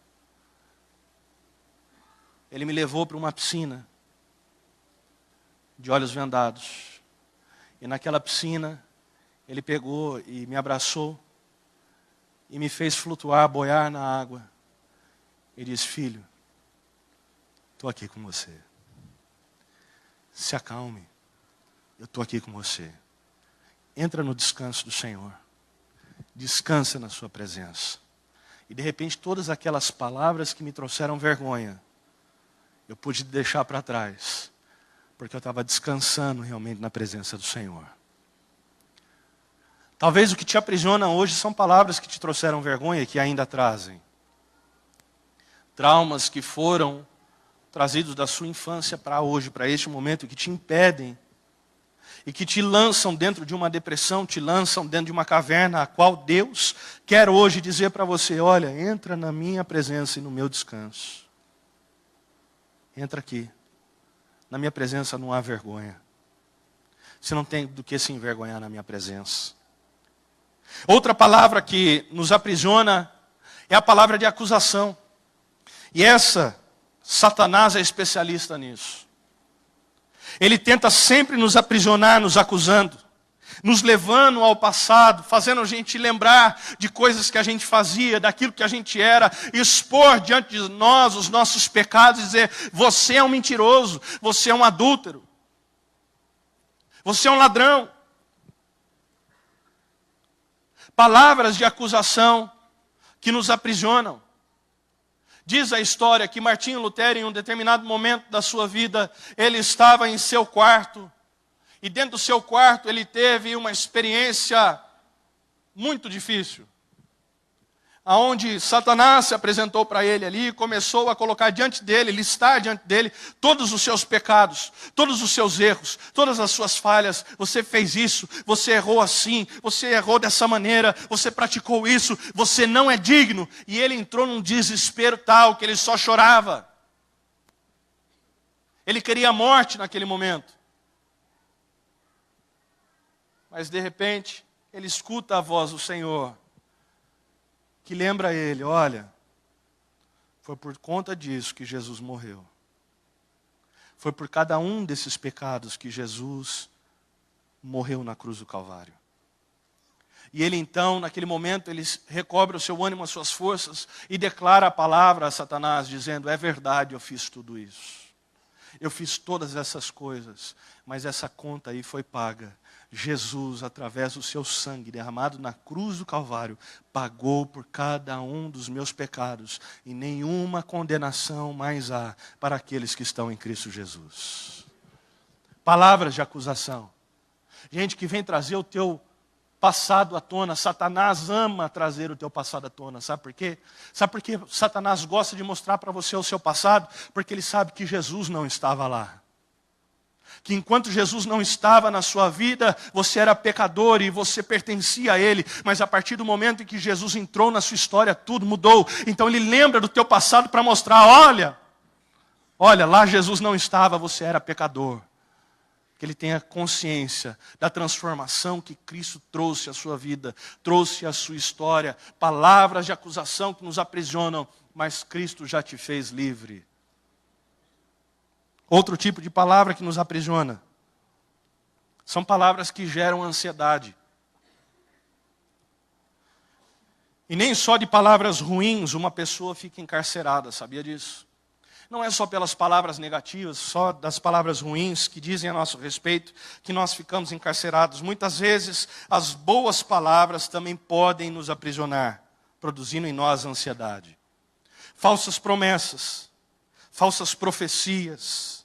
Ele me levou para uma piscina, de olhos vendados. E naquela piscina, Ele pegou e me abraçou e me fez flutuar, boiar na água. E disse: filho, estou aqui com você. Se acalme, eu estou aqui com você. Entra no descanso do Senhor. Descansa na sua presença. E de repente todas aquelas palavras que me trouxeram vergonha, eu pude deixar para trás, porque eu estava descansando realmente na presença do Senhor. Talvez o que te aprisiona hoje são palavras que te trouxeram vergonha e que ainda trazem. Traumas que foram trazidos da sua infância para hoje, para este momento, que te impedem e que te lançam dentro de uma depressão, te lançam dentro de uma caverna, a qual Deus quer hoje dizer para você: olha, entra na minha presença e no meu descanso. Entra aqui. Na minha presença não há vergonha. Você não tem do que se envergonhar na minha presença. Outra palavra que nos aprisiona é a palavra de acusação. E essa, Satanás é especialista nisso. Ele tenta sempre nos aprisionar, nos acusando, nos levando ao passado, fazendo a gente lembrar de coisas que a gente fazia, daquilo que a gente era, expor diante de nós os nossos pecados e dizer: você é um mentiroso, você é um adúltero, você é um ladrão. Palavras de acusação que nos aprisionam. Diz a história que Martinho Lutero, em um determinado momento da sua vida, ele estava em seu quarto, e dentro do seu quarto ele teve uma experiência muito difícil, aonde Satanás se apresentou para ele ali e começou a colocar diante dele, listar diante dele todos os seus pecados, todos os seus erros, todas as suas falhas. Você fez isso, você errou assim, você errou dessa maneira, você praticou isso, você não é digno. E ele entrou num desespero tal que ele só chorava. Ele queria a morte naquele momento. Mas de repente, ele escuta a voz do Senhor, que lembra a ele: olha, foi por conta disso que Jesus morreu. Foi por cada um desses pecados que Jesus morreu na cruz do Calvário. E ele então, naquele momento, ele recobra o seu ânimo, as suas forças, e declara a palavra a Satanás, dizendo: é verdade, eu fiz tudo isso. Eu fiz todas essas coisas, mas essa conta aí foi paga. Jesus, através do seu sangue derramado na cruz do Calvário, pagou por cada um dos meus pecados, e nenhuma condenação mais há para aqueles que estão em Cristo Jesus. Palavras de acusação. Gente que vem trazer o teu passado à tona. Satanás ama trazer o teu passado à tona. Sabe por quê? Sabe por que Satanás gosta de mostrar para você o seu passado? Porque ele sabe que Jesus não estava lá. Que enquanto Jesus não estava na sua vida, você era pecador e você pertencia a Ele. Mas a partir do momento em que Jesus entrou na sua história, tudo mudou. Então Ele lembra do teu passado para mostrar: olha, lá Jesus não estava, você era pecador. Que ele tenha consciência da transformação que Cristo trouxe à sua vida, trouxe à sua história. Palavras de acusação que nos aprisionam, mas Cristo já te fez livre. Outro tipo de palavra que nos aprisiona são palavras que geram ansiedade. E nem só de palavras ruins uma pessoa fica encarcerada, sabia disso? Não é só pelas palavras negativas, só das palavras ruins que dizem a nosso respeito que nós ficamos encarcerados. Muitas vezes as boas palavras também podem nos aprisionar, produzindo em nós ansiedade. Falsas promessas, falsas profecias,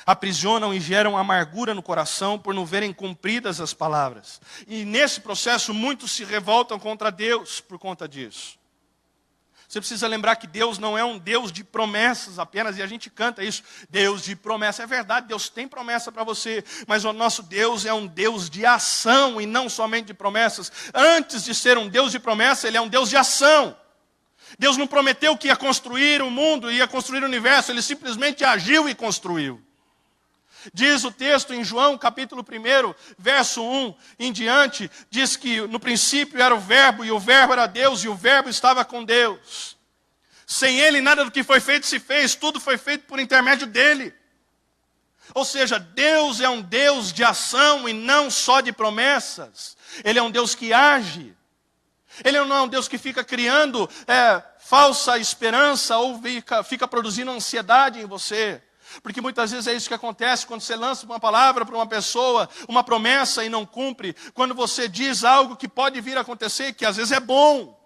aprisionam e geram amargura no coração por não verem cumpridas as palavras. E nesse processo muitos se revoltam contra Deus por conta disso. Você precisa lembrar que Deus não é um Deus de promessas apenas, e a gente canta isso, Deus de promessa. É verdade, Deus tem promessa para você, mas o nosso Deus é um Deus de ação e não somente de promessas. Antes de ser um Deus de promessa, Ele é um Deus de ação. Deus não prometeu que ia construir o mundo, ia construir o universo, Ele simplesmente agiu e construiu. Diz o texto em João, capítulo 1, verso 1 em diante, diz que no princípio era o verbo, e o verbo era Deus, e o verbo estava com Deus. Sem Ele nada do que foi feito se fez, tudo foi feito por intermédio dEle. Ou seja, Deus é um Deus de ação e não só de promessas. Ele é um Deus que age. Ele não é um Deus que fica criando falsa esperança ou fica produzindo ansiedade em você. Porque muitas vezes é isso que acontece quando você lança uma palavra para uma pessoa, uma promessa e não cumpre. Quando você diz algo que pode vir a acontecer, que às vezes é bom.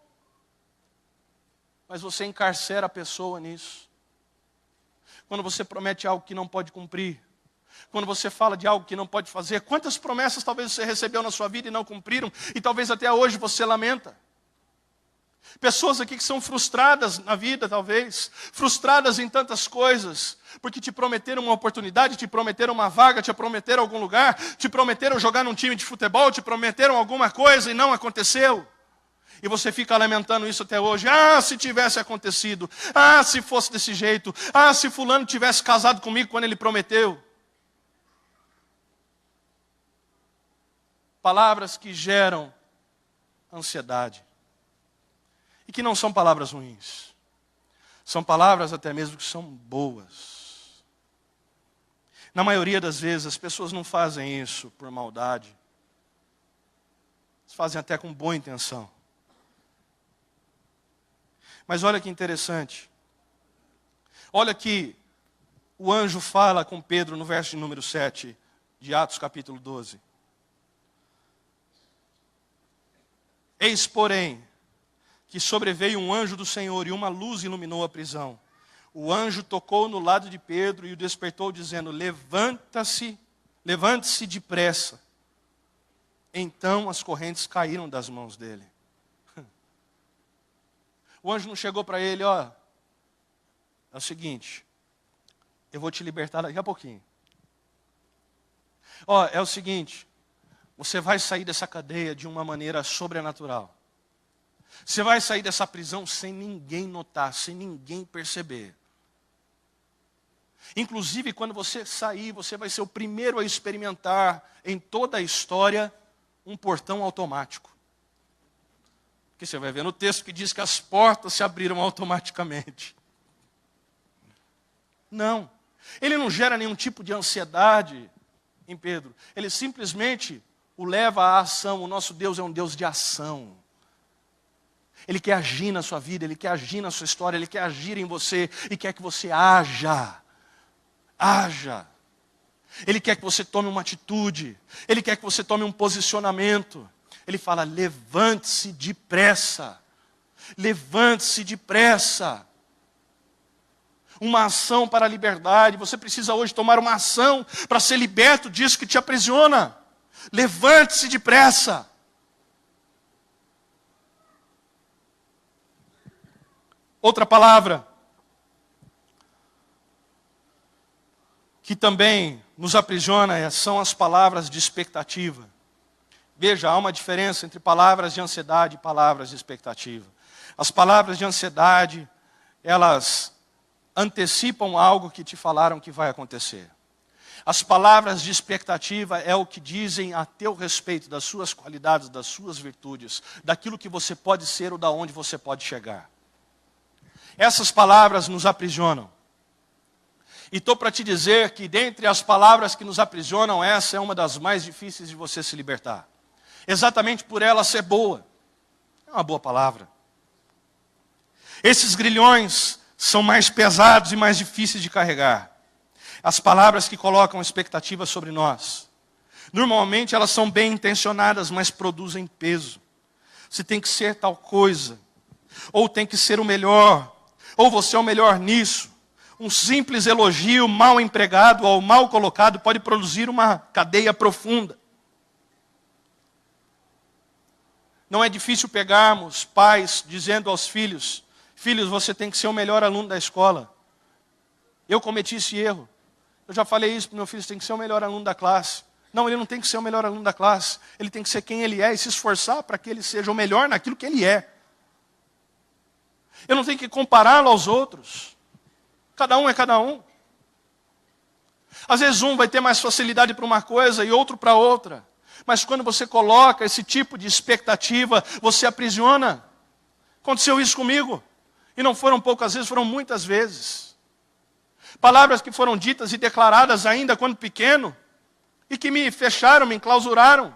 Mas você encarcera a pessoa nisso. Quando você promete algo que não pode cumprir. Quando você fala de algo que não pode fazer. Quantas promessas talvez você recebeu na sua vida e não cumpriram. E talvez até hoje você lamenta. Pessoas aqui que são frustradas na vida, talvez. Frustradas em tantas coisas. Porque te prometeram uma oportunidade, te prometeram uma vaga, te prometeram algum lugar. Te prometeram jogar num time de futebol, te prometeram alguma coisa e não aconteceu. E você fica lamentando isso até hoje. Ah, se tivesse acontecido. Ah, se fosse desse jeito. Ah, se fulano tivesse casado comigo quando ele prometeu. Palavras que geram ansiedade. E que não são palavras ruins. São palavras até mesmo que são boas. Na maioria das vezes, as pessoas não fazem isso por maldade. Elas fazem até com boa intenção. Mas olha que interessante. Olha que o anjo fala com Pedro no verso de número 7 de Atos capítulo 12. Eis, porém, que sobreveio um anjo do Senhor e uma luz iluminou a prisão. O anjo tocou no lado de Pedro e o despertou, dizendo: levante-se depressa. Então as correntes caíram das mãos dele. O anjo não chegou para ele, é o seguinte, eu vou te libertar daqui a pouquinho. É o seguinte, você vai sair dessa cadeia de uma maneira sobrenatural. Você vai sair dessa prisão sem ninguém notar, sem ninguém perceber. Inclusive, quando você sair, você vai ser o primeiro a experimentar em toda a história um portão automático. Porque você vai ver no texto que diz que as portas se abriram automaticamente. Não. Ele não gera nenhum tipo de ansiedade em Pedro. Ele simplesmente o leva à ação. O nosso Deus é um Deus de ação. Ele quer agir na sua vida, Ele quer agir na sua história, Ele quer agir em você e quer que você haja. Haja. Ele quer que você tome uma atitude. Ele quer que você tome um posicionamento. Ele fala, levante-se depressa. Levante-se depressa. Uma ação para a liberdade. Você precisa hoje tomar uma ação para ser liberto disso que te aprisiona. Levante-se depressa. Outra palavra que também nos aprisiona são as palavras de expectativa. Veja, há uma diferença entre palavras de ansiedade e palavras de expectativa. As palavras de ansiedade, elas antecipam algo que te falaram que vai acontecer. As palavras de expectativa é o que dizem a teu respeito das suas qualidades, das suas virtudes, daquilo que você pode ser ou da onde você pode chegar. Essas palavras nos aprisionam. E estou para te dizer que dentre as palavras que nos aprisionam, essa é uma das mais difíceis de você se libertar. Exatamente por ela ser boa. É uma boa palavra. Esses grilhões são mais pesados e mais difíceis de carregar. As palavras que colocam expectativa sobre nós. Normalmente elas são bem intencionadas, mas produzem peso. Você tem que ser tal coisa. Ou tem que ser o melhor. Ou você é o melhor nisso. Um simples elogio mal empregado ou mal colocado pode produzir uma cadeia profunda. Não é difícil pegarmos pais dizendo aos filhos, filhos, você tem que ser o melhor aluno da escola. Eu cometi esse erro. Eu já falei isso para o meu filho, você tem que ser o melhor aluno da classe. Não, ele não tem que ser o melhor aluno da classe. Ele tem que ser quem ele é e se esforçar para que ele seja o melhor naquilo que ele é. Eu não tenho que compará-lo aos outros. Cada um é cada um. Às vezes um vai ter mais facilidade para uma coisa e outro para outra. Mas quando você coloca esse tipo de expectativa, você aprisiona. Aconteceu isso comigo. E não foram poucas vezes, foram muitas vezes. Palavras que foram ditas e declaradas ainda quando pequeno, e que me fecharam, me enclausuraram.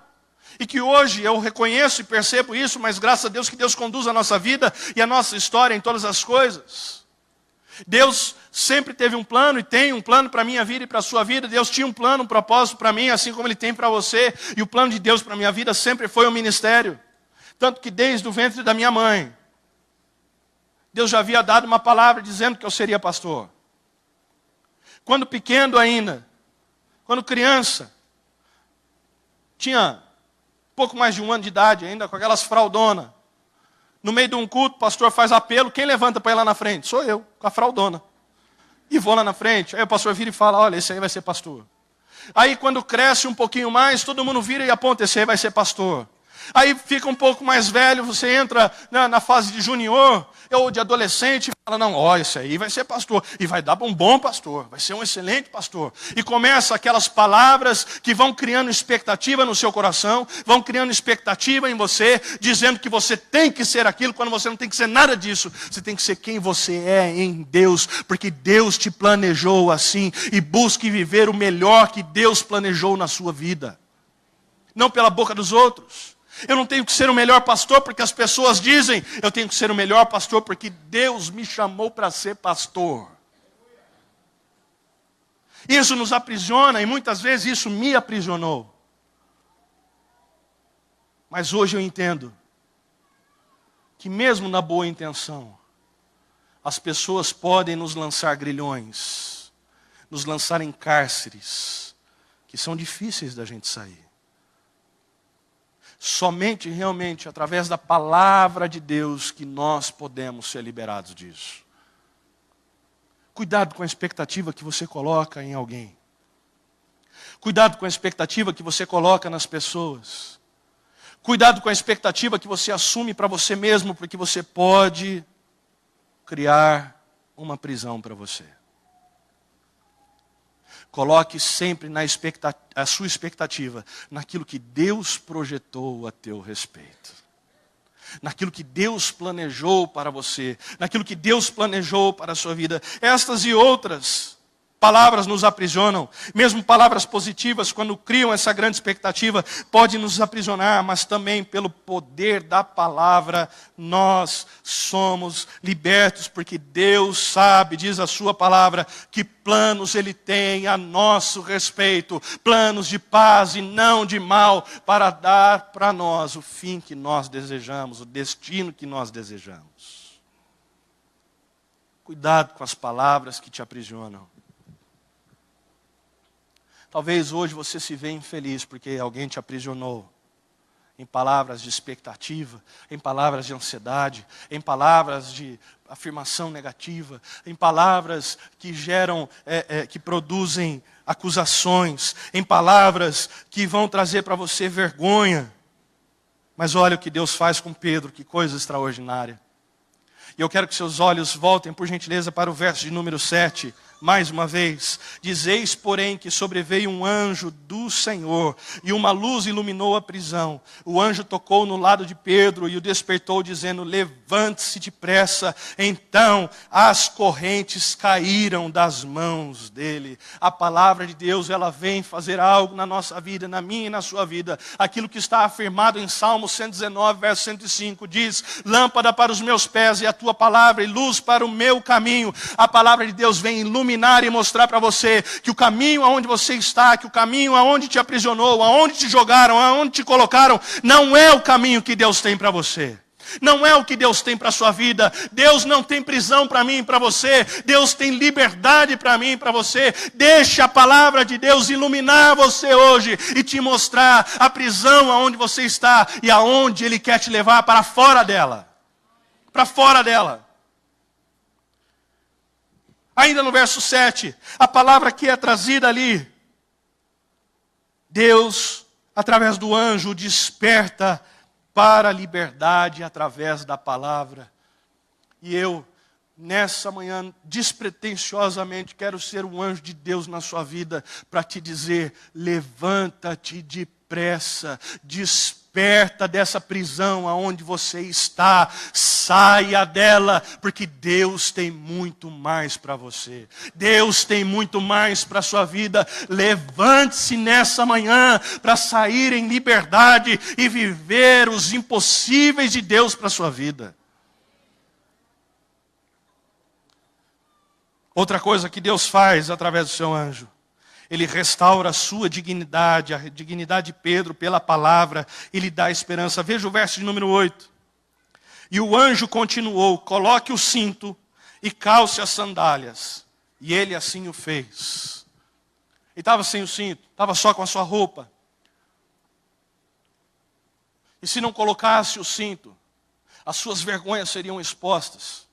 E que hoje eu reconheço e percebo isso, mas graças a Deus que Deus conduz a nossa vida e a nossa história em todas as coisas. Deus sempre teve um plano e tem um plano para a minha vida e para a sua vida. Deus tinha um plano, um propósito para mim, assim como Ele tem para você. E o plano de Deus para a minha vida sempre foi o ministério. Tanto que desde o ventre da minha mãe, Deus já havia dado uma palavra dizendo que eu seria pastor. Quando pequeno ainda, quando criança, tinha pouco mais de 1 ano de idade ainda, com aquelas fraldonas. No meio de um culto, o pastor faz apelo, quem levanta para ir lá na frente? Sou eu, com a fraldona. E vou lá na frente, aí o pastor vira e fala, olha, esse aí vai ser pastor. Aí quando cresce um pouquinho mais, todo mundo vira e aponta, esse aí vai ser pastor. Aí fica um pouco mais velho, você entra na fase de junior, ou de adolescente, e fala, não, ó, esse aí vai ser pastor. E vai dar um bom pastor, vai ser um excelente pastor. E começa aquelas palavras que vão criando expectativa no seu coração, vão criando expectativa em você, dizendo que você tem que ser aquilo, quando você não tem que ser nada disso. Você tem que ser quem você é em Deus, porque Deus te planejou assim, e busque viver o melhor que Deus planejou na sua vida. Não pela boca dos outros. Eu não tenho que ser o melhor pastor porque as pessoas dizem. Eu tenho que ser o melhor pastor porque Deus me chamou para ser pastor. Isso nos aprisiona e muitas vezes isso me aprisionou. Mas hoje eu entendo que mesmo na boa intenção, as pessoas podem nos lançar grilhões, nos lançar em cárceres, que são difíceis da gente sair. Somente realmente através da palavra de Deus que nós podemos ser liberados disso. Cuidado com a expectativa que você coloca em alguém. Cuidado com a expectativa que você coloca nas pessoas. Cuidado com a expectativa que você assume para você mesmo, porque você pode criar uma prisão para você. Coloque sempre a sua expectativa naquilo que Deus projetou a teu respeito. Naquilo que Deus planejou para você. Naquilo que Deus planejou para a sua vida. Estas e outras palavras nos aprisionam. Mesmo palavras positivas, quando criam essa grande expectativa, podem nos aprisionar, mas também pelo poder da palavra, nós somos libertos, porque Deus sabe, diz a sua palavra, que planos Ele tem a nosso respeito, planos de paz e não de mal, para dar para nós o fim que nós desejamos, o destino que nós desejamos. Cuidado com as palavras que te aprisionam. Talvez hoje você se vê infeliz porque alguém te aprisionou em palavras de expectativa, em palavras de ansiedade, em palavras de afirmação negativa, em palavras que geram, que produzem acusações, em palavras que vão trazer para você vergonha. Mas olha o que Deus faz com Pedro, que coisa extraordinária. E eu quero que seus olhos voltem, por gentileza, para o verso de número 7. Mais uma vez, dizeis, porém, que sobreveio um anjo do Senhor, e uma luz iluminou a prisão. O anjo tocou no lado de Pedro e o despertou, dizendo, levante-se depressa. Então as correntes caíram das mãos dele. A palavra de Deus, ela vem fazer algo na nossa vida, na minha e na sua vida. Aquilo que está afirmado em Salmo 119, verso 105, diz, lâmpada para os meus pés e a tua palavra, e luz para o meu caminho. A palavra de Deus vem iluminar e mostrar para você que o caminho aonde você está, que o caminho aonde te aprisionou, aonde te jogaram, aonde te colocaram, não é o caminho que Deus tem para você. Não é o que Deus tem para a sua vida. Deus não tem prisão para mim e para você. Deus tem liberdade para mim e para você. Deixa a palavra de Deus iluminar você hoje e te mostrar a prisão aonde você está e aonde Ele quer te levar para fora dela. Para fora dela. Ainda no verso 7, a palavra que é trazida ali, Deus, através do anjo, desperta para a liberdade através da palavra. E eu, nessa manhã, despretensiosamente, quero ser um anjo de Deus na sua vida, para te dizer, levanta-te depressa, desperta Desperta dessa prisão aonde você está, saia dela, porque Deus tem muito mais para você. Deus tem muito mais para a sua vida. Levante-se nessa manhã para sair em liberdade e viver os impossíveis de Deus para a sua vida. Outra coisa que Deus faz através do seu anjo, Ele restaura a sua dignidade, a dignidade de Pedro pela palavra, e lhe dá esperança. Veja o verso de número 8. E o anjo continuou, coloque o cinto e calce as sandálias. E ele assim o fez. Ele estava sem o cinto, estava só com a sua roupa. E se não colocasse o cinto, as suas vergonhas seriam expostas.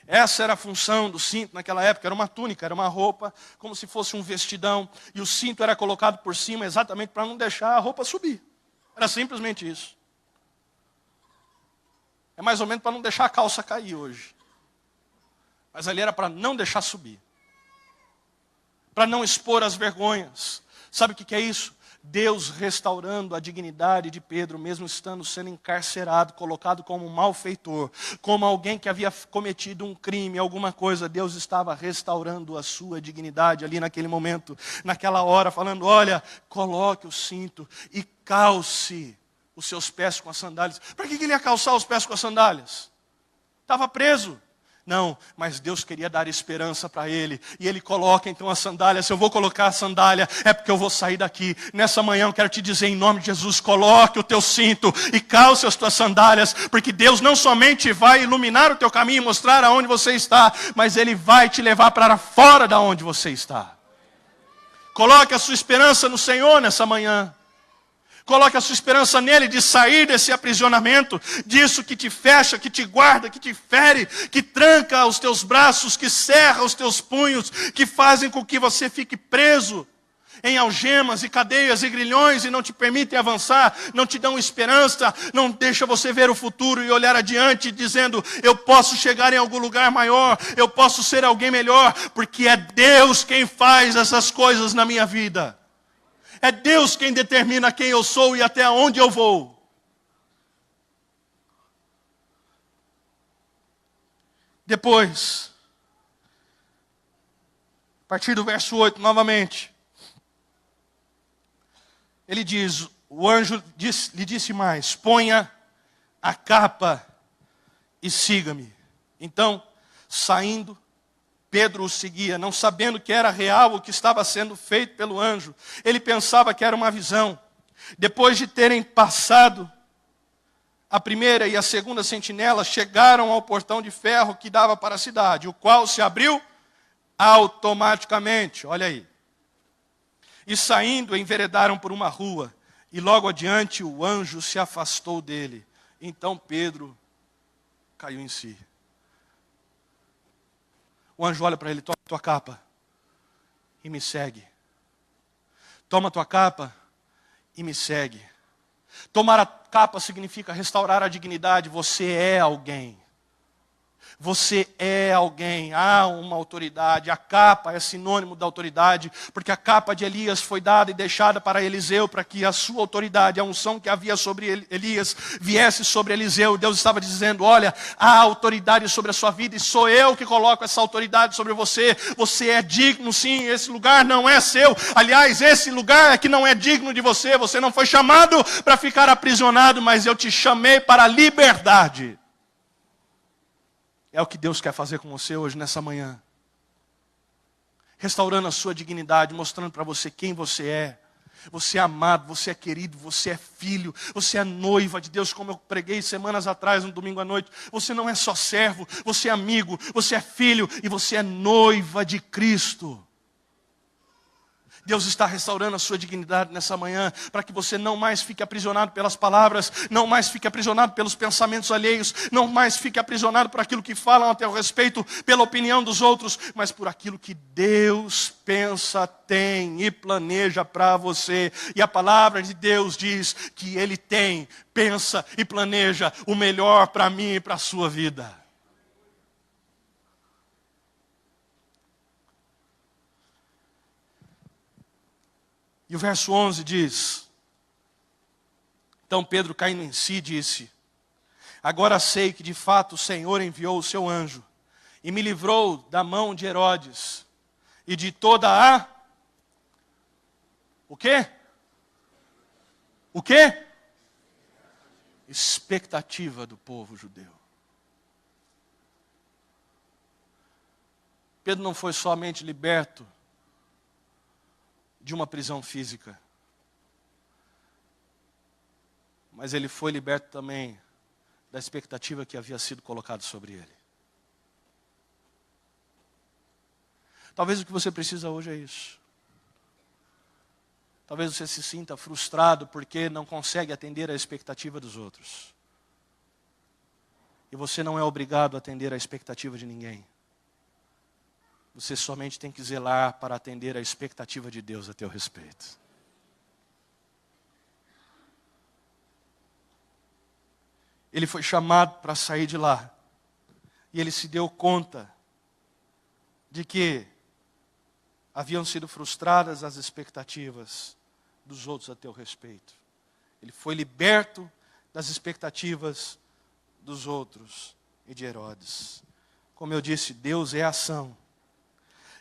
Essa era a função do cinto naquela época, era uma túnica, era uma roupa, como se fosse um vestidão. E o cinto era colocado por cima exatamente para não deixar a roupa subir. Era simplesmente isso. É mais ou menos para não deixar a calça cair hoje. Mas ali era para não deixar subir. Para não expor as vergonhas. Sabe o que é isso? Deus restaurando a dignidade de Pedro, mesmo estando sendo encarcerado, colocado como um malfeitor, como alguém que havia cometido um crime, alguma coisa. Deus estava restaurando a sua dignidade ali naquele momento, naquela hora, falando: olha, coloque o cinto e calce os seus pés com as sandálias. Para que ele ia calçar os pés com as sandálias? Estava preso. Não, mas Deus queria dar esperança para ele. E ele coloca então a sandália. Se eu vou colocar a sandália, é porque eu vou sair daqui. Nessa manhã eu quero te dizer em nome de Jesus, coloque o teu cinto e calce as tuas sandálias. Porque Deus não somente vai iluminar o teu caminho e mostrar aonde você está, mas Ele vai te levar para fora da onde você está. Coloque a sua esperança no Senhor nessa manhã. Coloque a sua esperança nele de sair desse aprisionamento, disso que te fecha, que te guarda, que te fere, que tranca os teus braços, que cerra os teus punhos, que fazem com que você fique preso em algemas e cadeias e grilhões e não te permitem avançar, não te dão esperança, não deixa você ver o futuro e olhar adiante dizendo: eu posso chegar em algum lugar maior, eu posso ser alguém melhor, porque é Deus quem faz essas coisas na minha vida. É Deus quem determina quem eu sou e até onde eu vou. Depois, a partir do verso 8, novamente, ele diz, o anjo lhe disse mais: ponha a capa e siga-me. Então, saindo, Pedro o seguia, não sabendo que era real o que estava sendo feito pelo anjo. Ele pensava que era uma visão. Depois de terem passado a primeira e a segunda sentinela, chegaram ao portão de ferro que dava para a cidade, o qual se abriu automaticamente. Olha aí. E saindo, enveredaram por uma rua, e logo adiante o anjo se afastou dele. Então Pedro caiu em si. O anjo olha para ele: toma a tua capa e me segue. Toma a tua capa e me segue. Tomar a capa significa restaurar a dignidade. Você é alguém. Você é alguém, há uma autoridade. A capa é sinônimo da autoridade, porque a capa de Elias foi dada e deixada para Eliseu, para que a sua autoridade, a unção que havia sobre Elias, viesse sobre Eliseu. Deus estava dizendo: olha, há autoridade sobre a sua vida, e sou eu que coloco essa autoridade sobre você. Você é digno, sim, esse lugar não é seu. Aliás, esse lugar é que não é digno de você. Você não foi chamado para ficar aprisionado, mas eu te chamei para a liberdade. É o que Deus quer fazer com você hoje, nessa manhã. Restaurando a sua dignidade, mostrando para você quem você é. Você é amado, você é querido, você é filho, você é noiva de Deus, como eu preguei semanas atrás, no domingo à noite. Você não é só servo, você é amigo, você é filho e você é noiva de Cristo. Deus está restaurando a sua dignidade nessa manhã, para que você não mais fique aprisionado pelas palavras, não mais fique aprisionado pelos pensamentos alheios, não mais fique aprisionado por aquilo que falam a teu respeito, pela opinião dos outros, mas por aquilo que Deus pensa, tem e planeja para você. E a palavra de Deus diz que Ele tem, pensa e planeja o melhor para mim e para a sua vida. E o verso 11 diz: Então Pedro, caindo em si, disse: agora sei que de fato o Senhor enviou o seu anjo e me livrou da mão de Herodes e de toda a... O quê? O quê? Expectativa do povo judeu. Pedro não foi somente liberto de uma prisão física, mas ele foi liberto também da expectativa que havia sido colocada sobre ele. Talvez o que você precisa hoje é isso. Talvez você se sinta frustrado porque não consegue atender à expectativa dos outros. E você não é obrigado a atender à expectativa de ninguém. Você somente tem que zelar para atender à expectativa de Deus a teu respeito. Ele foi chamado para sair de lá. E ele se deu conta de que haviam sido frustradas as expectativas dos outros a teu respeito. Ele foi liberto das expectativas dos outros e de Herodes. Como eu disse, Deus é ação.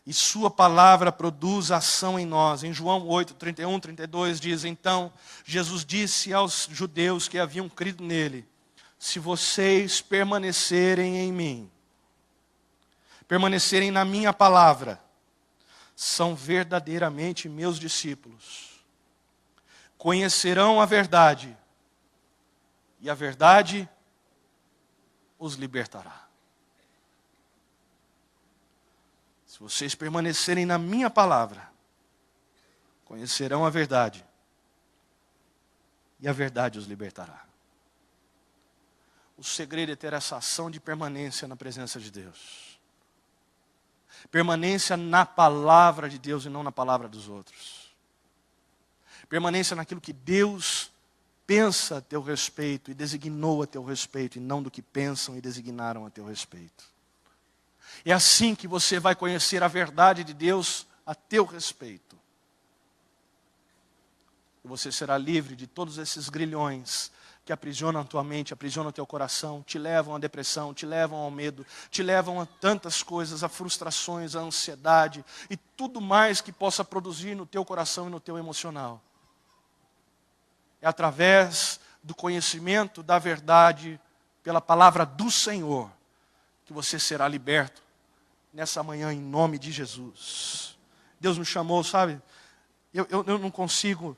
E sua palavra produz ação em nós. Em João 8, 31, 32 diz: então Jesus disse aos judeus que haviam crido nele: se vocês permanecerem em mim, permanecerem na minha palavra, são verdadeiramente meus discípulos. Conhecerão a verdade, e a verdade os libertará. Se vocês permanecerem na minha palavra, conhecerão a verdade, e a verdade os libertará. O segredo é ter essa ação de permanência na presença de Deus. Permanência na palavra de Deus e não na palavra dos outros. Permanência naquilo que Deus pensa a teu respeito e designou a teu respeito, e não do que pensam e designaram a teu respeito. É assim que você vai conhecer a verdade de Deus a teu respeito. E você será livre de todos esses grilhões que aprisionam a tua mente, aprisionam o teu coração, te levam à depressão, te levam ao medo, te levam a tantas coisas, a frustrações, a ansiedade e tudo mais que possa produzir no teu coração e no teu emocional. É através do conhecimento da verdade, pela palavra do Senhor, que você será liberto nessa manhã em nome de Jesus. Deus nos chamou, sabe? Eu não consigo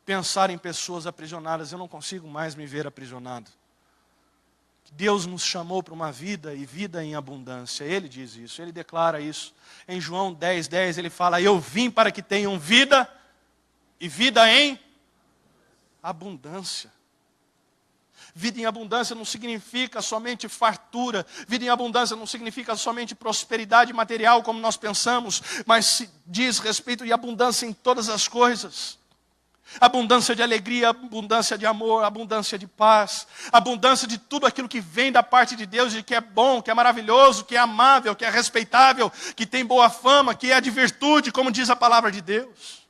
pensar em pessoas aprisionadas, eu não consigo mais me ver aprisionado. Deus nos chamou para uma vida e vida em abundância. Ele diz isso, ele declara isso. Em João 10:10 ele fala: eu vim para que tenham vida e vida em abundância. Vida em abundância não significa somente fartura. Vida em abundância não significa somente prosperidade material, como nós pensamos, mas diz respeito de abundância em todas as coisas. Abundância de alegria, abundância de amor, abundância de paz, abundância de tudo aquilo que vem da parte de Deus, de que é bom, que é maravilhoso, que é amável, que é respeitável, que tem boa fama, que é de virtude, como diz a palavra de Deus.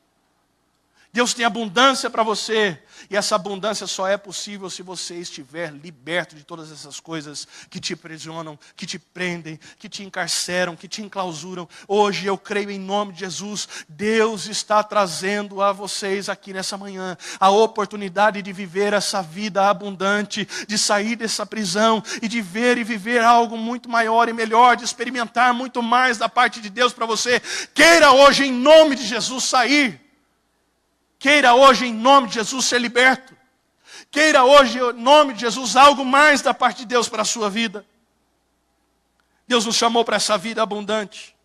Deus tem abundância para você, e essa abundância só é possível se você estiver liberto de todas essas coisas que te aprisionam, que te prendem, que te encarceram, que te enclausuram. Hoje eu creio em nome de Jesus, Deus está trazendo a vocês aqui nessa manhã a oportunidade de viver essa vida abundante, de sair dessa prisão e de ver e viver algo muito maior e melhor, de experimentar muito mais da parte de Deus para você. Queira hoje em nome de Jesus sair. Queira hoje, em nome de Jesus, ser liberto. Queira hoje, em nome de Jesus, algo mais da parte de Deus para a sua vida. Deus nos chamou para essa vida abundante.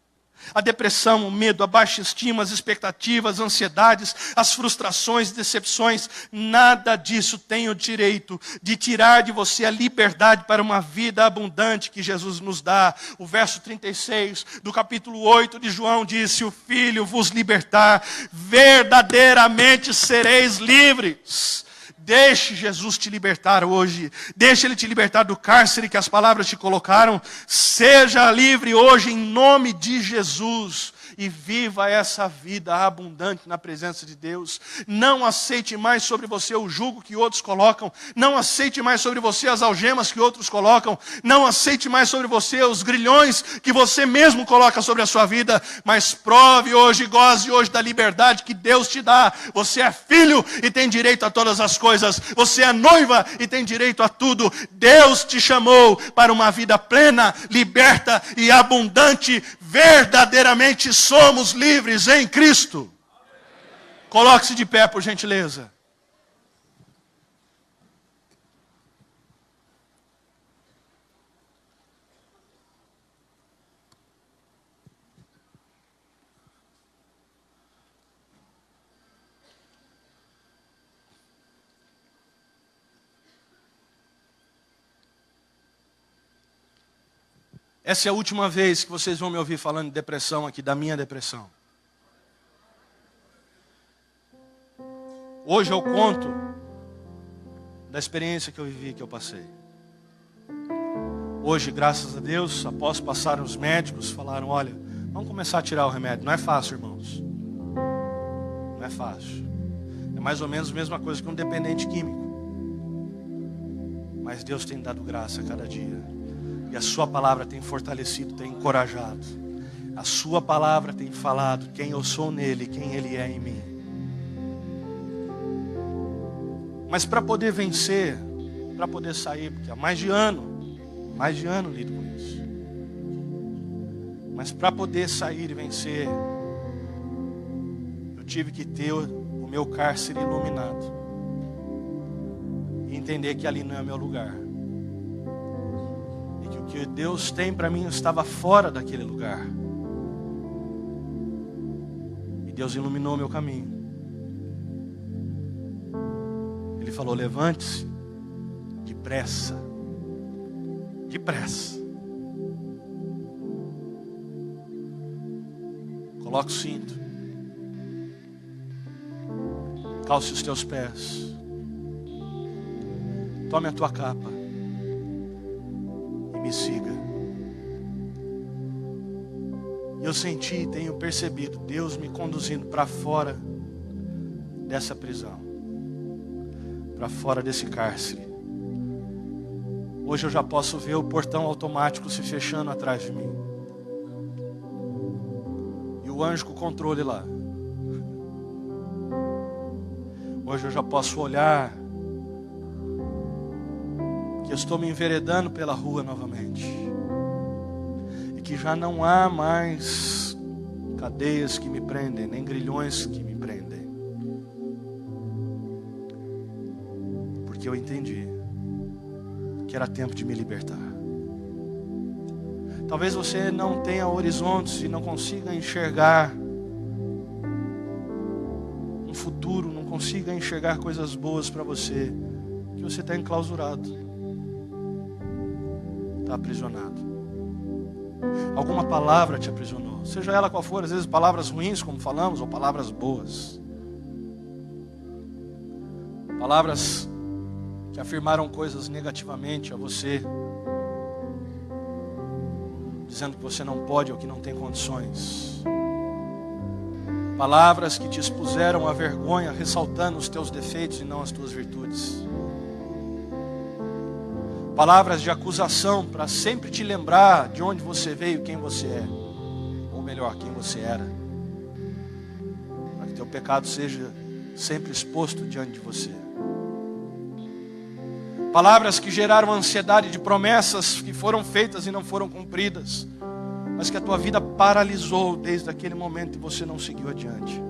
A depressão, o medo, a baixa estima, as expectativas, as ansiedades, as frustrações, decepções, nada disso tem o direito de tirar de você a liberdade para uma vida abundante que Jesus nos dá. O verso 36 do capítulo 8 de João diz: se o Filho vos libertar, verdadeiramente sereis livres. Deixe Jesus te libertar hoje. Deixe Ele te libertar do cárcere que as palavras te colocaram. Seja livre hoje em nome de Jesus. e viva essa vida abundante na presença de Deus. Não aceite mais sobre você o jugo que outros colocam. Não aceite mais sobre você as algemas que outros colocam. Não aceite mais sobre você os grilhões que você mesmo coloca sobre a sua vida. Mas prove hoje, goze hoje da liberdade que Deus te dá. Você é filho e tem direito a todas as coisas. Você é noiva e tem direito a tudo. Deus te chamou para uma vida plena, liberta e abundante. Verdadeiramente somos livres em Cristo. Coloque-se de pé, por gentileza. Essa é a última vez que vocês vão me ouvir falando de depressão aqui, da minha depressão. Hoje eu conto da experiência que eu vivi, que eu passei. Hoje, graças a Deus, após passar os médicos, falaram, olha, vamos começar a tirar o remédio. Não é fácil, irmãos. Não é fácil. É mais ou menos a mesma coisa que um dependente químico. Mas Deus tem dado graça a cada dia. E a sua palavra tem fortalecido, tem encorajado. A sua palavra tem falado quem eu sou nele, quem ele é em mim. Mas para poder vencer, para poder sair, porque há mais de ano lido com isso. Mas para poder sair e vencer, eu tive que ter o meu cárcere iluminado. E entender que ali não é meu lugar. E que o que Deus tem para mim estava fora daquele lugar. E Deus iluminou meu caminho. Ele falou, levante-se depressa. Depressa. Coloque o cinto. Calce os teus pés. Tome a tua capa. E me siga. E eu senti, tenho percebido Deus me conduzindo para fora dessa prisão. Para fora desse cárcere. Hoje eu já posso ver o portão automático se fechando atrás de mim. E o anjo com o controle lá. Hoje eu já posso olhar que eu estou me enveredando pela rua novamente. E que já não há mais cadeias que me prendem, nem grilhões que me prendem. Porque eu entendi que era tempo de me libertar. Talvez você não tenha horizontes e não consiga enxergar um futuro, não consiga enxergar coisas boas para você, que você está enclausurado, está aprisionado. Alguma palavra te aprisionou, seja ela qual for, às vezes palavras ruins, como falamos, ou palavras boas. Palavras que afirmaram coisas negativamente a você, dizendo que você não pode ou que não tem condições. Palavras que te expuseram à vergonha, ressaltando os teus defeitos e não as tuas virtudes. Palavras de acusação para sempre te lembrar de onde você veio, quem você é, ou melhor, quem você era, para que teu pecado seja sempre exposto diante de você. Palavras que geraram ansiedade de promessas que foram feitas e não foram cumpridas, mas que a tua vida paralisou desde aquele momento e você não seguiu adiante.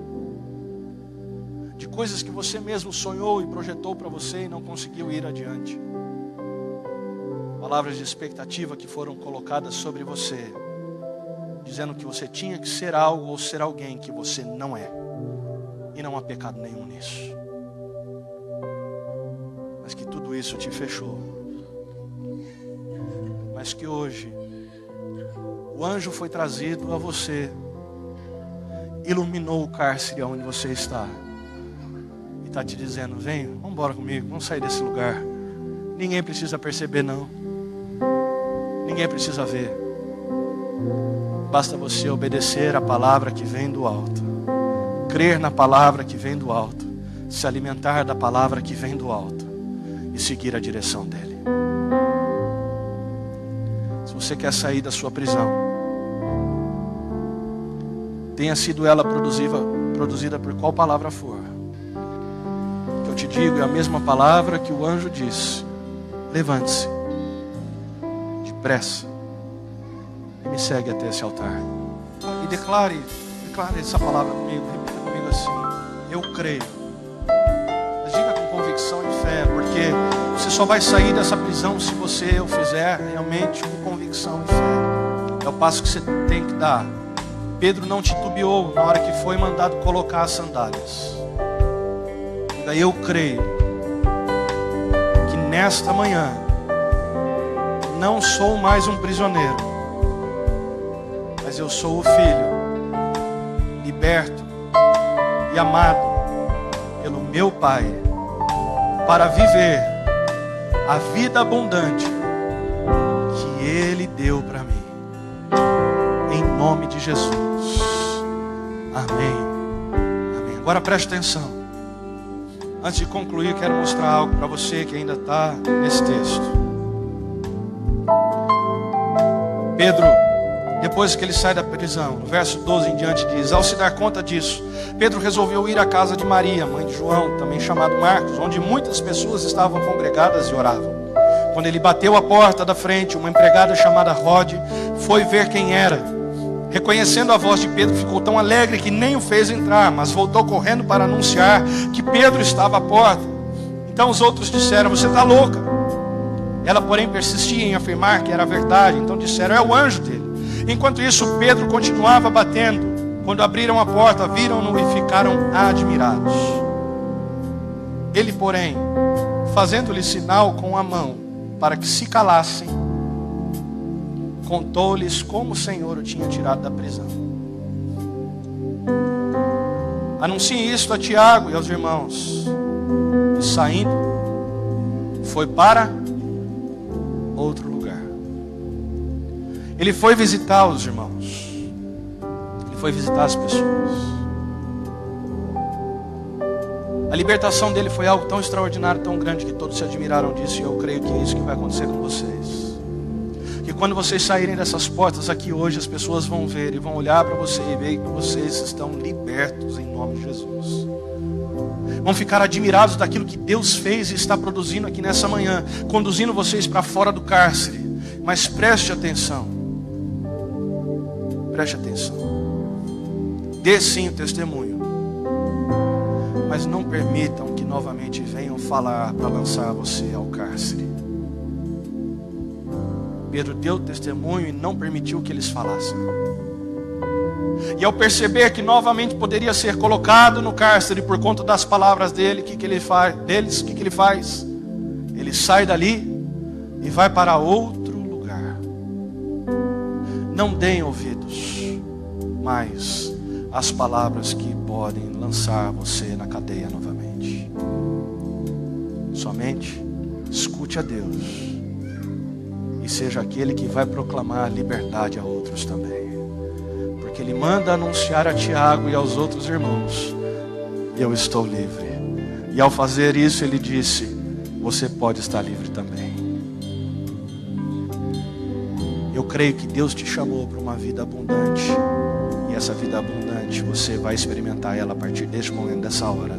De coisas que você mesmo sonhou e projetou para você e não conseguiu ir adiante. Palavras de expectativa que foram colocadas sobre você, dizendo que você tinha que ser algo ou ser alguém que você não é. E não há pecado nenhum nisso. Mas que tudo isso te fechou. Mas que hoje o anjo foi trazido a você, iluminou o cárcere onde você está e está te dizendo, vem, vamos embora comigo, vamos sair desse lugar. Ninguém precisa perceber não. Ninguém precisa ver. Basta você obedecer a palavra que vem do alto, crer na palavra que vem do alto, se alimentar da palavra que vem do alto e seguir a direção dele. Se você quer sair da sua prisão, tenha sido ela produzida por qual palavra for, que eu te digo é a mesma palavra que o anjo disse: levante-se depressa e me segue até esse altar. E declare essa palavra comigo, repita comigo assim: eu creio. Mas diga com convicção e fé, porque você só vai sair dessa prisão se você o fizer realmente com convicção e fé. É o passo que você tem que dar. Pedro não titubeou na hora que foi mandado colocar as sandálias. Diga: eu creio que nesta manhã não sou mais um prisioneiro, mas eu sou o filho, liberto e amado pelo meu Pai, para viver a vida abundante que Ele deu para mim. Em nome de Jesus. Amém. Amém. Agora preste atenção. Antes de concluir, quero mostrar algo para você que ainda está nesse texto. Pedro, depois que ele sai da prisão, no verso 12 em diante diz: ao se dar conta disso, Pedro resolveu ir à casa de Maria, mãe de João, também chamado Marcos, onde muitas pessoas estavam congregadas e oravam. Quando ele bateu a porta da frente, uma empregada chamada Rode foi ver quem era. Reconhecendo a voz de Pedro, ficou tão alegre que nem o fez entrar, mas voltou correndo para anunciar que Pedro estava à porta. Então os outros disseram: você está louca. Ela, porém, persistia em afirmar que era verdade. Então disseram: é o anjo dele. Enquanto isso, Pedro continuava batendo. Quando abriram a porta, viram-no e ficaram admirados. Ele, porém, fazendo-lhe sinal com a mão para que se calassem, contou-lhes como o Senhor o tinha tirado da prisão. Anuncie isto a Tiago e aos irmãos. E saindo, foi para outro lugar. Ele foi visitar os irmãos. Ele foi visitar as pessoas. A libertação dele foi algo tão extraordinário, tão grande, que todos se admiraram disso. E eu creio que é isso que vai acontecer com vocês. Que quando vocês saírem dessas portas aqui hoje, as pessoas vão ver e vão olhar para você e ver que vocês estão libertos em nome de Jesus. Vão ficar admirados daquilo que Deus fez e está produzindo aqui nessa manhã, conduzindo vocês para fora do cárcere. Mas preste atenção. Preste atenção. Dê sim o testemunho, mas não permitam que novamente venham falar para lançar você ao cárcere. Pedro deu testemunho e não permitiu que eles falassem. E ao perceber que novamente poderia ser colocado no cárcere por conta das palavras dele, o que ele faz? Ele sai dali e vai para outro lugar. Não deem ouvidos mais às palavras que podem lançar você na cadeia novamente. Somente escute a Deus. E seja aquele que vai proclamar liberdade a outros também. Porque ele manda anunciar a Tiago e aos outros irmãos: eu estou livre. E ao fazer isso ele disse: você pode estar livre também. Eu creio que Deus te chamou para uma vida abundante. E essa vida abundante você vai experimentar ela a partir deste momento, dessa hora.